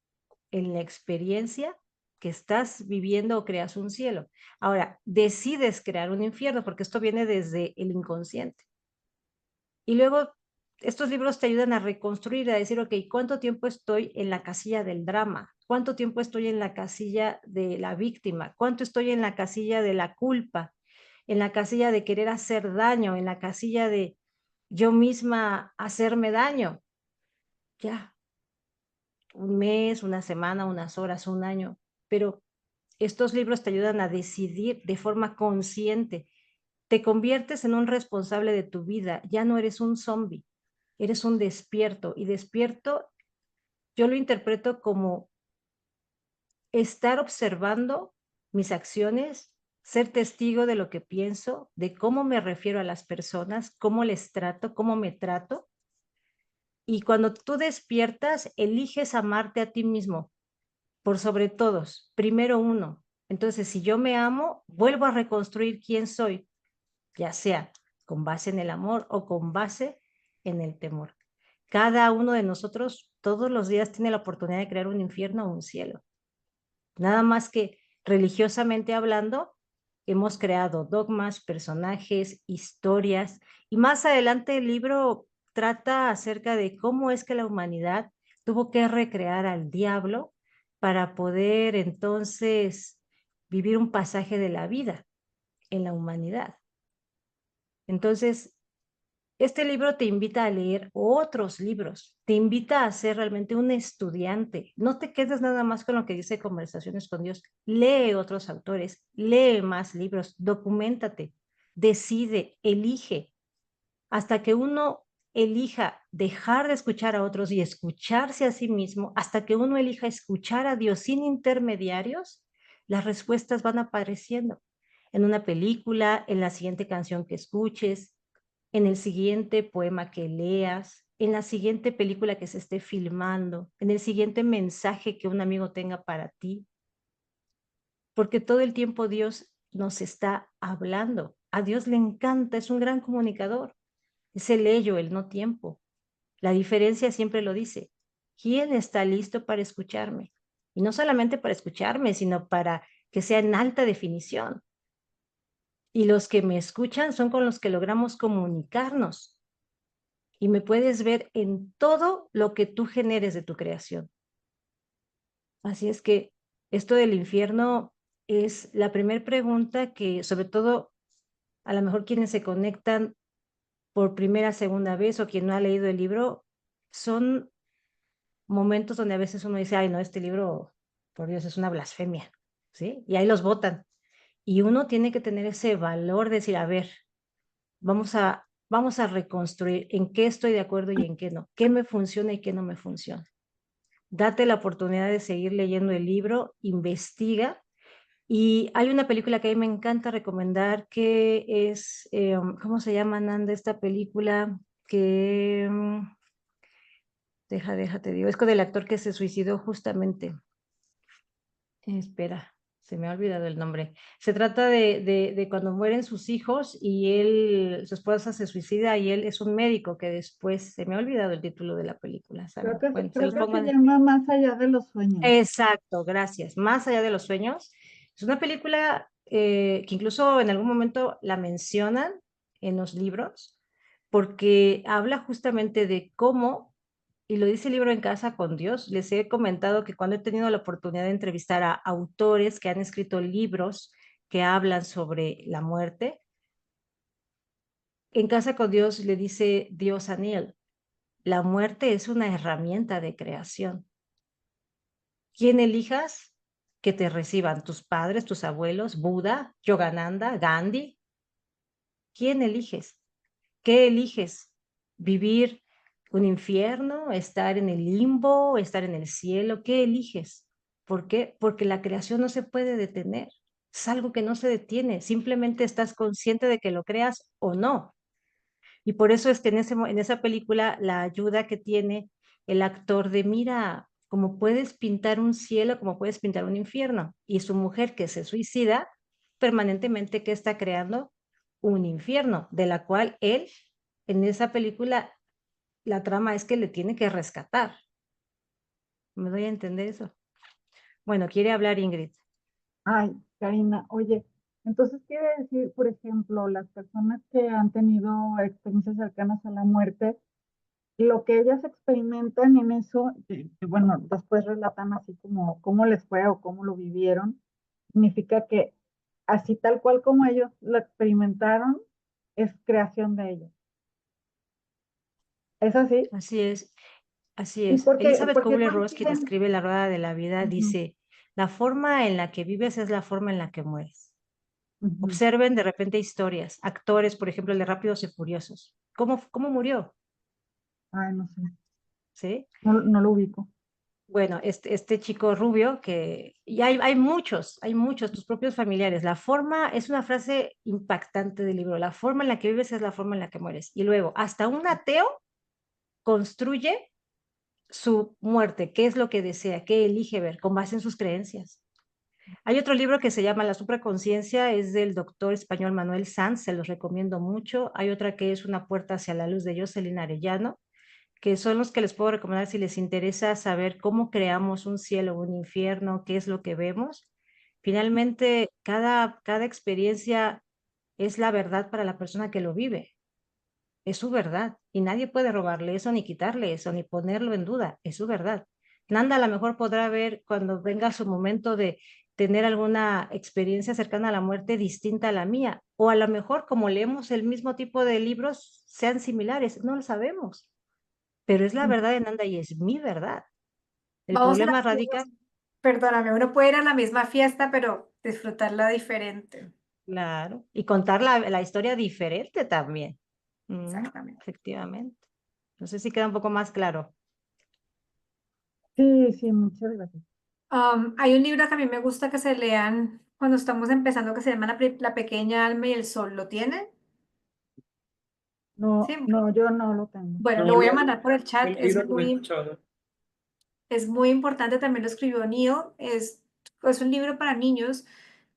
en la experiencia que estás viviendo o creas un cielo. Ahora, decides crear un infierno porque esto viene desde el inconsciente. Y luego estos libros te ayudan a reconstruir, a decir, ok, ¿cuánto tiempo estoy en la casilla del drama? ¿Cuánto tiempo estoy en la casilla de la víctima? ¿Cuánto estoy en la casilla de la culpa? En la casilla de querer hacer daño, en la casilla de yo misma hacerme daño. Ya, un mes, una semana, unas horas, un año, pero estos libros te ayudan a decidir de forma consciente. Te conviertes en un responsable de tu vida, ya no eres un zombie, eres un despierto y despierto yo lo interpreto como estar observando mis acciones, ser testigo de lo que pienso, de cómo me refiero a las personas, cómo les trato, cómo me trato. Y cuando tú despiertas, eliges amarte a ti mismo por sobre todos, primero uno. Entonces, si yo me amo, vuelvo a reconstruir quién soy, ya sea con base en el amor o con base en el temor. Cada uno de nosotros todos los días tiene la oportunidad de crear un infierno o un cielo. Nada más que religiosamente hablando, hemos creado dogmas, personajes, historias, y más adelante el libro trata acerca de cómo es que la humanidad tuvo que recrear al diablo para poder entonces vivir un pasaje de la vida en la humanidad. Entonces, este libro te invita a leer otros libros, te invita a ser realmente un estudiante. No te quedes nada más con lo que dice Conversaciones con Dios. Lee otros autores, lee más libros, documéntate, decide, elige. Hasta que uno elija dejar de escuchar a otros y escucharse a sí mismo, hasta que uno elija escuchar a Dios sin intermediarios, las respuestas van apareciendo en una película, en la siguiente canción que escuches, en el siguiente poema que leas, en la siguiente película que se esté filmando, en el siguiente mensaje que un amigo tenga para ti, porque todo el tiempo Dios nos está hablando. A Dios le encanta, es un gran comunicador. Es el ello, el no tiempo. La diferencia siempre lo dice. ¿Quién está listo para escucharme? Y no solamente para escucharme, sino para que sea en alta definición. Y los que me escuchan son con los que logramos comunicarnos. Y me puedes ver en todo lo que tú generes de tu creación. Así es que esto del infierno es la primera pregunta que, sobre todo, a lo mejor quienes se conectan por primera, segunda vez o quien no ha leído el libro, son momentos donde a veces uno dice, ay, no, este libro, por Dios, es una blasfemia, ¿sí? Y ahí los botan. Y uno tiene que tener ese valor de decir, a ver, vamos a reconstruir en qué estoy de acuerdo y en qué no, qué me funciona y qué no me funciona. Date la oportunidad de seguir leyendo el libro, investiga. Y hay una película que a mí me encanta recomendar que es, ¿cómo se llama, Nanda, esta película? Que, déjate digo, es con el actor que se suicidó justamente. Espera, se me ha olvidado el nombre. Se trata de cuando mueren sus hijos y su esposa se suicida y él es un médico que después, se me ha olvidado el título de la película, ¿saben? Bueno, se Creo los que pongo se en... llama Más allá de los sueños. Exacto, gracias. Más allá de los sueños. Es una película que incluso en algún momento la mencionan en los libros, porque habla justamente de cómo, y lo dice el libro En Casa con Dios, les he comentado que cuando he tenido la oportunidad de entrevistar a autores que han escrito libros que hablan sobre la muerte, En Casa con Dios le dice Dios a Neil, la muerte es una herramienta de creación. ¿Quién elijas? Que te reciban tus padres, tus abuelos, Buda, Yogananda, Gandhi. ¿Quién eliges? ¿Qué eliges? ¿Vivir un infierno? ¿Estar en el limbo? ¿Estar en el cielo? ¿Qué eliges? ¿Por qué? Porque la creación no se puede detener. Es algo que no se detiene. Simplemente estás consciente de que lo creas o no. Y por eso es que en esa película la ayuda que tiene el actor de, mira, como puedes pintar un cielo, como puedes pintar un infierno. Y su mujer que se suicida, permanentemente que está creando un infierno, de la cual él, en esa película, la trama es que le tiene que rescatar. ¿Me doy a entender eso? Bueno, quiere hablar Ingrid. Ay, Karina, oye, entonces quiere decir, por ejemplo, las personas que han tenido experiencias cercanas a la muerte, lo que ellas experimentan en eso, y bueno, después relatan así como cómo les fue o cómo lo vivieron, significa que así tal cual como ellos lo experimentaron, es creación de ellos. ¿Es así? Así es, así ¿Y es. Elizabeth por qué Kubler-Ross, quien coinciden? escribe La Rueda de la Vida, Ujú, dice, la forma en la que vives es la forma en la que mueres. ujú. Observen de repente historias, actores, por ejemplo, el de Rápidos y Furiosos. ¿Cómo murió? Ay, no sé, ¿Sí? no lo ubico. Bueno, este chico rubio y hay muchos, tus propios familiares. La forma, es una frase impactante del libro, la forma en la que vives es la forma en la que mueres. Y luego, hasta un ateo construye su muerte, qué es lo que desea, qué elige ver, con base en sus creencias. Hay otro libro que se llama La supraconciencia, es del doctor español Manuel Sanz, se los recomiendo mucho. Hay otra que es Una puerta hacia la luz de Jocelyn Arellano, que son los que les puedo recomendar si les interesa saber cómo creamos un cielo o un infierno, qué es lo que vemos. Finalmente, cada experiencia es la verdad para la persona que lo vive, es su verdad y nadie puede robarle eso, ni quitarle eso, ni ponerlo en duda, es su verdad. Nanda a lo mejor podrá ver cuando venga su momento de tener alguna experiencia cercana a la muerte distinta a la mía, o a lo mejor como leemos el mismo tipo de libros, sean similares, no lo sabemos, pero es la verdad de Nanda y es mi verdad. El Vamos a la problema radica, fiesta. Perdóname, uno puede ir a la misma fiesta, pero disfrutarla diferente. claro, y contar la historia diferente también. Exactamente. Efectivamente. No sé si queda un poco más claro. Sí, sí, muchas gracias. Hay un libro que a mí me gusta que se lean cuando estamos empezando que se llama La pequeña alma y el sol. ¿Lo tiene? No, Sí. no, yo no lo tengo. Bueno, No, lo voy a mandar por el chat. el libro lo he escuchado. Es muy importante, también lo escribió Neil, es un libro para niños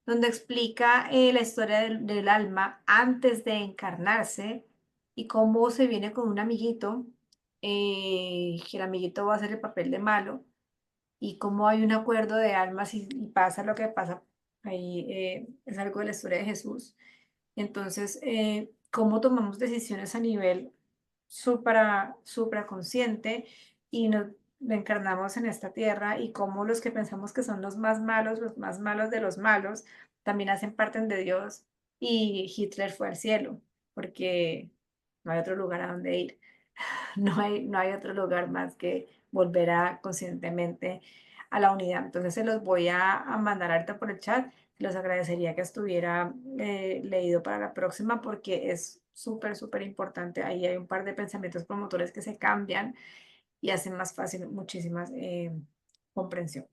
donde explica la historia del alma antes de encarnarse y cómo se viene con un amiguito, que el amiguito va a hacer el papel de malo y cómo hay un acuerdo de almas y pasa lo que pasa ahí, es algo de la historia de Jesús. Entonces, cómo tomamos decisiones a nivel supraconsciente y nos encarnamos en esta tierra y cómo los que pensamos que son los más malos de los malos, también hacen parte de Dios y Hitler fue al cielo, porque no hay otro lugar a donde ir. No hay otro lugar más que volver a conscientemente a la unidad. Entonces se los voy a mandar ahorita por el chat. Los agradecería que estuviera leído para la próxima porque es súper importante. Ahí hay un par de pensamientos promotores que se cambian y hacen más fácil muchísimas comprensión.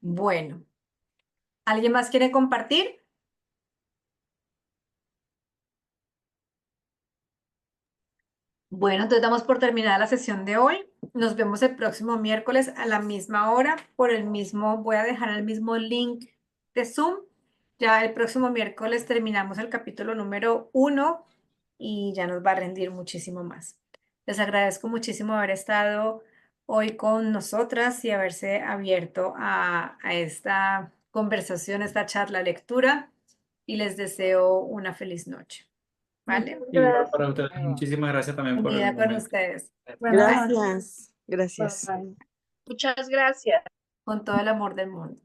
Bueno, ¿alguien más quiere compartir? Bueno, entonces damos por terminada la sesión de hoy. Nos vemos el próximo miércoles a la misma hora por el mismo, voy a dejar el mismo link de Zoom. Ya el próximo miércoles terminamos el capítulo número 1 y ya nos va a rendir muchísimo más. Les agradezco muchísimo haber estado hoy con nosotras y haberse abierto a esta conversación, esta charla, lectura y les deseo una feliz noche. ¿Vale? Muchas Igual para gracias. ustedes. Muchísimas gracias también por el Unida con momento. ustedes. Buenas noches. Gracias, gracias. Bye. Muchas gracias. Con todo el amor del mundo.